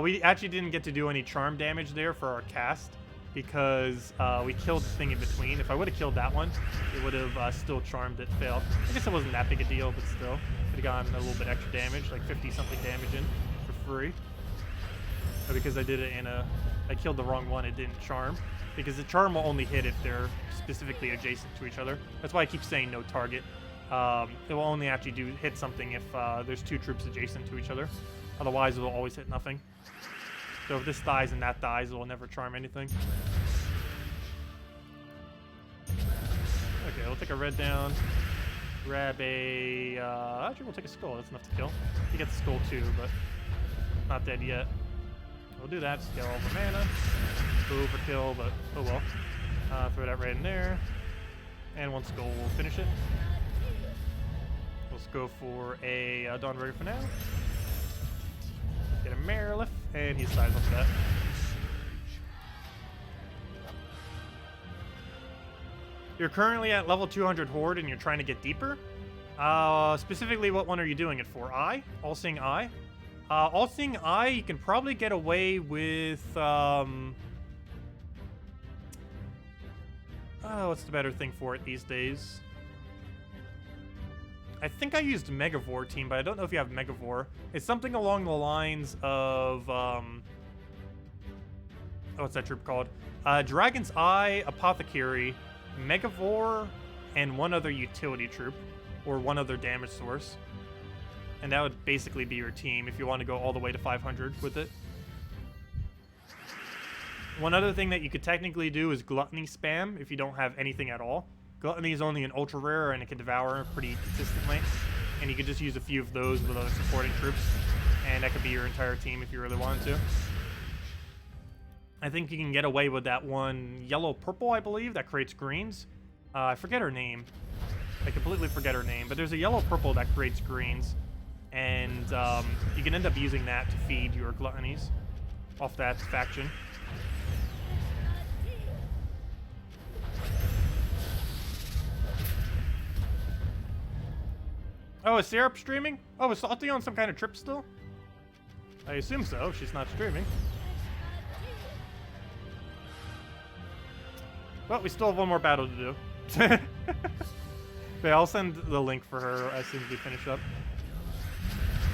We actually didn't get to do any charm damage there for our cast because we killed the thing in between. If I would have killed that one, it would have still charmed it. Failed. I guess it wasn't that big a deal, but still. Could have gotten a little bit extra damage, like 50-something damage in for free. But because I did it in a... I killed the wrong one, it didn't charm. Because the charm will only hit if they're specifically adjacent to each other. That's why I keep saying no target. It will only actually hit something if there's two troops adjacent to each other. Otherwise, it will always hit nothing. So if this dies and that dies, it will never charm anything. Okay, we'll take a red down. Grab a... actually, we'll take a skull. That's enough to kill. He gets the skull too, but not dead yet. We'll do that. Scale over mana. Overkill, but oh well. Throw that right in there. And one skull will finish it. Let's go for a Dawnbringer for now. Get a Marilith, and he slides up to that. You're currently at level 200 Horde and you're trying to get deeper. Specifically, what one are you doing it for? Eye? All-Seeing Eye? All-Seeing Eye, you can probably get away with... what's the better thing for it these days? I think I used Megavore team, but I don't know if you have Megavore. It's something along the lines of... what's that troop called? Dragon's Eye, Apothecary, Megavore, and one other utility troop, or one other damage source. And that would basically be your team if you want to go all the way to 500 with it. One other thing that you could technically do is Gluttony Spam if you don't have anything at all. Gluttony is only an ultra rare and it can devour pretty consistently. And you could just use a few of those with other supporting troops. And that could be your entire team if you really wanted to. I think you can get away with that one yellow-purple, I believe, that creates greens. I forget her name. I completely forget her name. But there's a yellow-purple that creates greens. And you can end up using that to feed your gluttonies off that faction. Oh, is Syrup streaming? Oh, is Salty on some kind of trip still? I assume so, if she's not streaming. Well, we still have one more battle to do. Yeah, I'll send the link for her as soon as we finish up.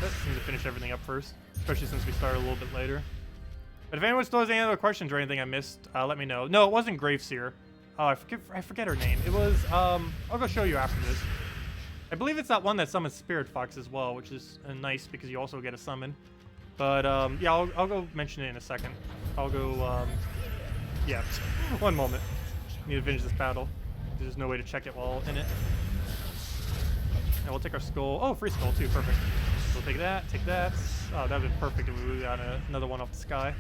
Let's need to finish everything up first, especially since we started a little bit later. But if anyone still has any other questions or anything I missed, let me know. No, it wasn't Graveseer. Oh, I forget her name. It was, I'll go show you after this. I believe it's that one that summons Spirit Fox as well, which is nice because you also get a summon. But, yeah, I'll go mention it in a second. I'll go, yeah, one moment. Need to finish this battle. There's no way to check it while in it. And we'll take our skull. Oh, free skull too, perfect. We'll take that, take that. Oh, that would be perfect if we got another one off the sky.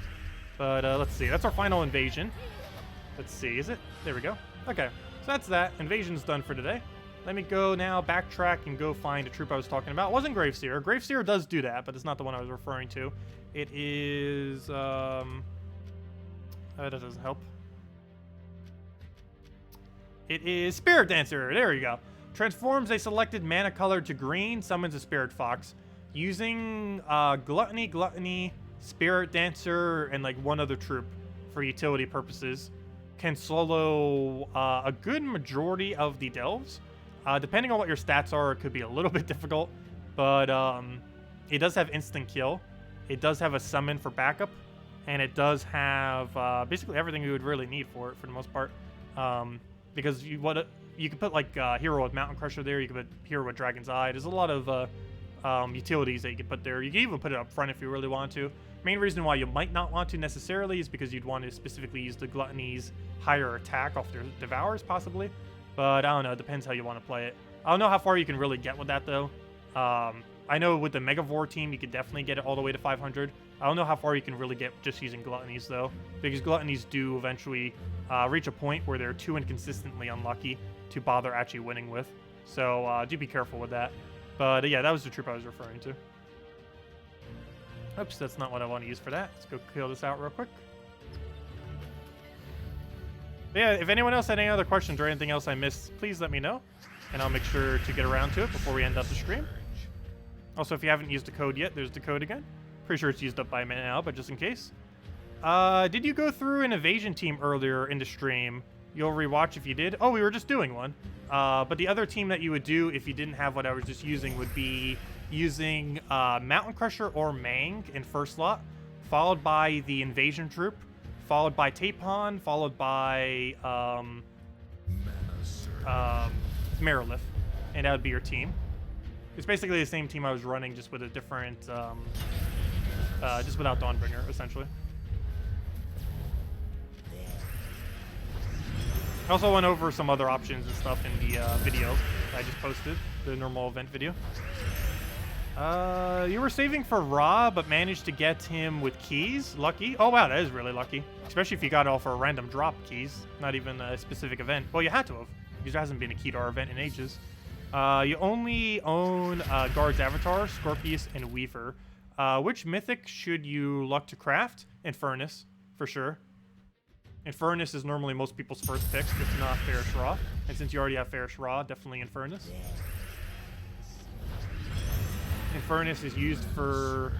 But, let's see. That's our final invasion. Let's see, is it? There we go. Okay, so that's that. Invasion's done for today. Let me go now, backtrack, and go find a troop I was talking about. It wasn't Graveseer. Graveseer does do that, but it's not the one I was referring to. It is, that doesn't help. It is Spirit Dancer. There you go. Transforms a selected mana color to green, summons a Spirit Fox. Using Gluttony, Spirit Dancer, and like one other troop for utility purposes. Can solo a good majority of the delves. Depending on what your stats are, it could be a little bit difficult, but it does have instant kill. It does have a summon for backup, and it does have basically everything you would really need for it for the most part. Because you could put like hero with Mountain Crusher there. You could put hero with Dragon's Eye. There's a lot of utilities that you could put there. You can even put it up front if you really want to. Main reason why you might not want to necessarily is because you'd want to specifically use the Gluttony's higher attack off their Devours, possibly. But I don't know. It depends how you want to play it. I don't know how far you can really get with that, though. I know with the Megavore team, you could definitely get it all the way to 500. I don't know how far you can really get just using Gluttonies, though. Because Gluttonies do eventually reach a point where they're too inconsistently unlucky to bother actually winning with. So do be careful with that. But yeah, that was the troop I was referring to. Oops, that's not what I want to use for that. Let's go kill this out real quick. But yeah, if anyone else had any other questions or anything else I missed, please let me know. And I'll make sure to get around to it before we end up the stream. Also, if you haven't used the code yet, there's the code again. Pretty sure it's used up by now, but just in case. Did you go through an evasion team earlier in the stream? You'll rewatch if you did. Oh, we were just doing one. But the other team that you would do if you didn't have what I was just using would be using Mountain Crusher or Mang in first slot, followed by the invasion troop, followed by Tapon, followed by Marilith, and that would be your team. It's basically the same team I was running, just with a different, just without Dawnbringer, essentially. I also went over some other options and stuff in the video that I just posted, the normal event video. You were saving for Ra, but managed to get him with keys. Lucky. Oh, wow, that is really lucky. Especially if you got it all for a random drop keys, not even a specific event. Well, you had to have, because there hasn't been a key to our event in ages. You only own Guard's Avatar, Scorpius, and Weaver. Which mythic should you luck to craft? Infernus, for sure. Infernus is normally most people's first pick, if not Ferris Raw. And since you already have Ferris Raw, definitely Infernus. Infernus is used for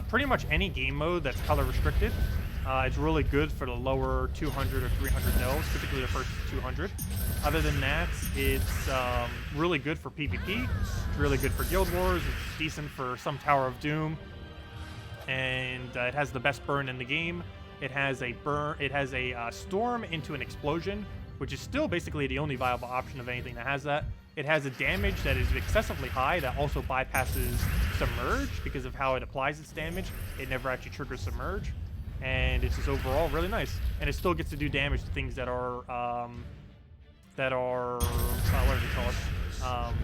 pretty much any game mode that's color restricted. It's really good for the lower 200 or 300 nils, particularly the first 200. Other than that, it's really good for PvP. It's really good for Guild Wars. It's decent for some Tower of Doom. And it has the best burn in the game. It has a storm into an explosion, which is still basically the only viable option of anything that has that. It has a damage that is excessively high that also bypasses Submerge because of how it applies its damage. It never actually triggers Submerge. And it's just overall really nice. And it still gets to do damage to things that are what do they call it?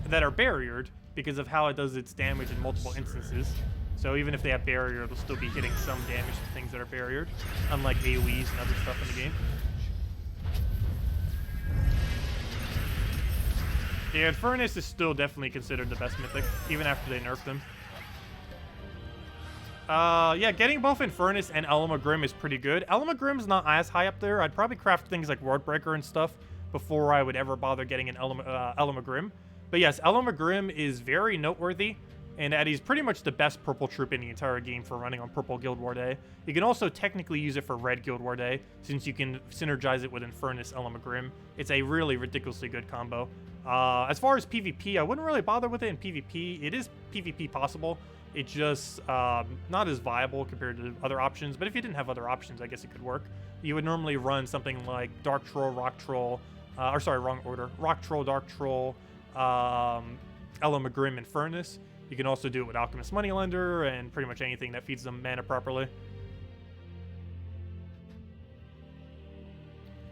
That are barriered because of how it does its damage in multiple instances. So even if they have barrier, it'll still be hitting some damage to things that are barriered, unlike AoEs and other stuff in the game. Yeah, Infernus is still definitely considered the best mythic, even after they nerfed him. Yeah, getting both Infernus and Elamagrim is pretty good. Elamagrim's not as high up there. I'd probably craft things like Wardbreaker and stuff before I would ever bother getting an Elamagrim. But yes, Elamagrim is very noteworthy, and that he's pretty much the best purple troop in the entire game for running on purple Guild War Day. You can also technically use it for red Guild War Day, since you can synergize it with Infernus Elamagrim. It's a really ridiculously good combo. As far as PvP, I wouldn't really bother with it in PvP. It is PvP possible. It's just not as viable compared to other options. But if you didn't have other options, I guess it could work. You would normally run something like Dark Troll, Rock Troll, or sorry, wrong order. Rock Troll, Dark Troll, Elamagrim, and Infernus. You can also do it with Alchemist Moneylender and pretty much anything that feeds them mana properly.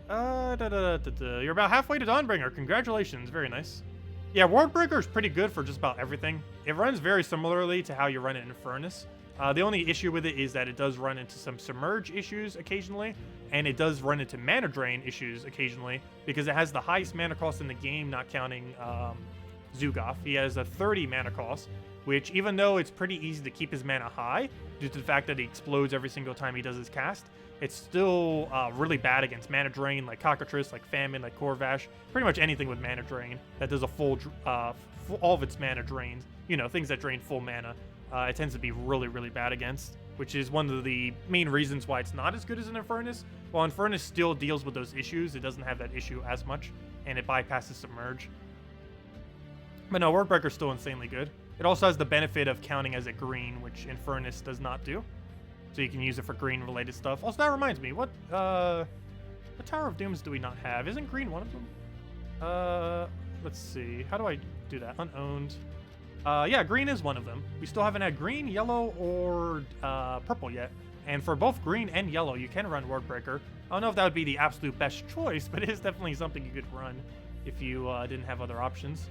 You're about halfway to Dawnbringer. Congratulations. Very nice. Yeah, Wardbreaker is pretty good for just about everything. It runs very similarly to how you run it in Infernus. The only issue with it is that it does run into some Submerge issues occasionally, and it does run into mana drain issues occasionally, because it has the highest mana cost in the game, not counting Zugoff. He has a 30 mana cost, which even though it's pretty easy to keep his mana high, due to the fact that he explodes every single time he does his cast, it's still really bad against mana drain, like Cockatrice, like Famine, like Corvash, pretty much anything with mana drain that does a full all of its mana drains, you know, things that drain full mana. It tends to be really, really bad against, which is one of the main reasons why it's not as good as an Infernus. While Infernus still deals with those issues, it doesn't have that issue as much, and it bypasses Submerge. But no, Wardbreaker's still insanely good. It also has the benefit of counting as a green, which Infernus does not do. So you can use it for green-related stuff. Also, that reminds me, what What Tower of Dooms do we not have? Isn't green one of them? Let's see. How do I do that? Unowned. Yeah, green is one of them. We still haven't had green, yellow, or purple yet. And for both green and yellow, you can run Wordbreaker. I don't know if that would be the absolute best choice, but it is definitely something you could run if you didn't have other options.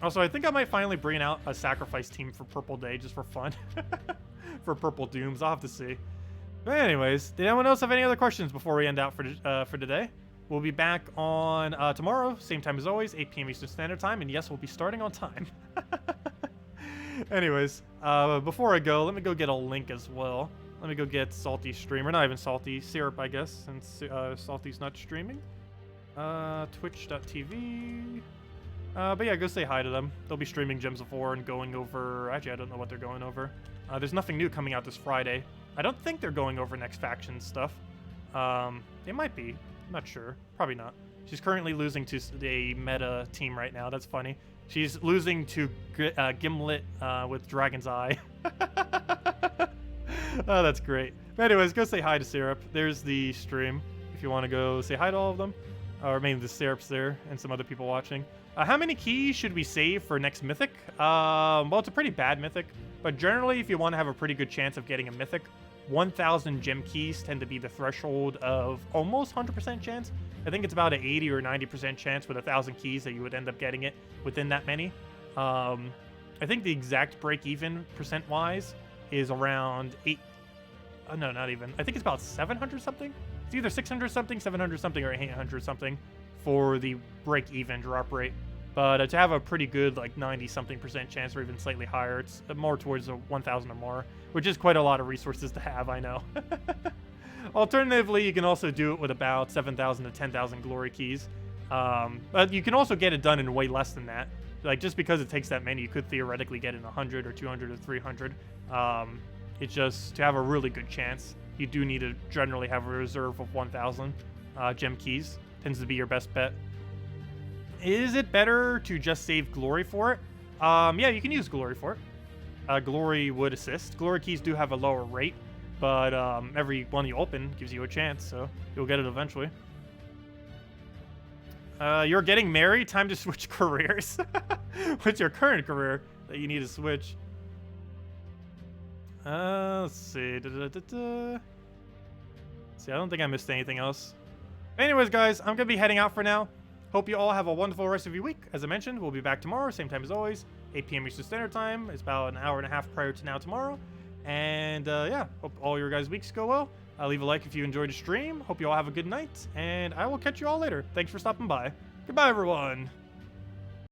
Also, I think I might finally bring out a sacrifice team for Purple Day just for fun. For Purple Dooms, I'll have to see. But anyways, did anyone else have any other questions before we end out for today? We'll be back on tomorrow, same time as always, 8 p.m. Eastern Standard Time, and yes, we'll be starting on time. Anyways, before I go, let me go get a link as well. Let me go get Salty stream, or not even Salty, Syrup, I guess, since Salty's not streaming. Twitch.tv. But yeah, go say hi to them. They'll be streaming Gems of War and going over... Actually, I don't know what they're going over. There's nothing new coming out this Friday. I don't think they're going over next faction stuff. They might be. I'm not sure. Probably not. She's currently losing to a meta team right now. That's funny. She's losing to Gimlet with Dragon's Eye. Oh, that's great. But anyways, go say hi to Syrup. There's the stream if you want to go say hi to all of them. Or maybe the Syrup's there and some other people watching. How many keys should we save for next Mythic? Well, it's a pretty bad Mythic. But generally, if you want to have a pretty good chance of getting a Mythic, 1,000 gem keys tend to be the threshold of almost 100% chance. I think it's about an 80 or 90% chance with 1,000 keys that you would end up getting it within that many. I think the exact break-even percent-wise is around 8... no, not even. I think it's about 700 something. It's either 600 something, 700 something, or 800 something for the break-even drop rate. But to have a pretty good, like, 90-something% chance, or even slightly higher, it's more towards a 1,000 or more, which is quite a lot of resources to have, I know. Alternatively, you can also do it with about 7,000 to 10,000 glory keys. But you can also get it done in way less than that. Like, just because it takes that many, you could theoretically get in 100 or 200 or 300. It's just, to have a really good chance, you do need to generally have a reserve of 1,000 gem keys. Tends to be your best bet. Is it better to just save glory for it? Yeah, you can use glory for it. Glory would assist. Glory keys do have a lower rate, but every one you open gives you a chance, so you'll get it eventually. You're getting married? Time to switch careers. What's your current career that you need to switch? Let's see. See, I don't think I missed anything else. Anyways, guys, I'm going to be heading out for now. Hope you all have a wonderful rest of your week. As I mentioned, we'll be back tomorrow, same time as always, 8 p.m. Eastern Standard Time. It's about an hour and a half prior to now tomorrow. And yeah, hope all your guys' weeks go well. Leave a like if you enjoyed the stream. Hope you all have a good night, and I will catch you all later. Thanks for stopping by. Goodbye, everyone.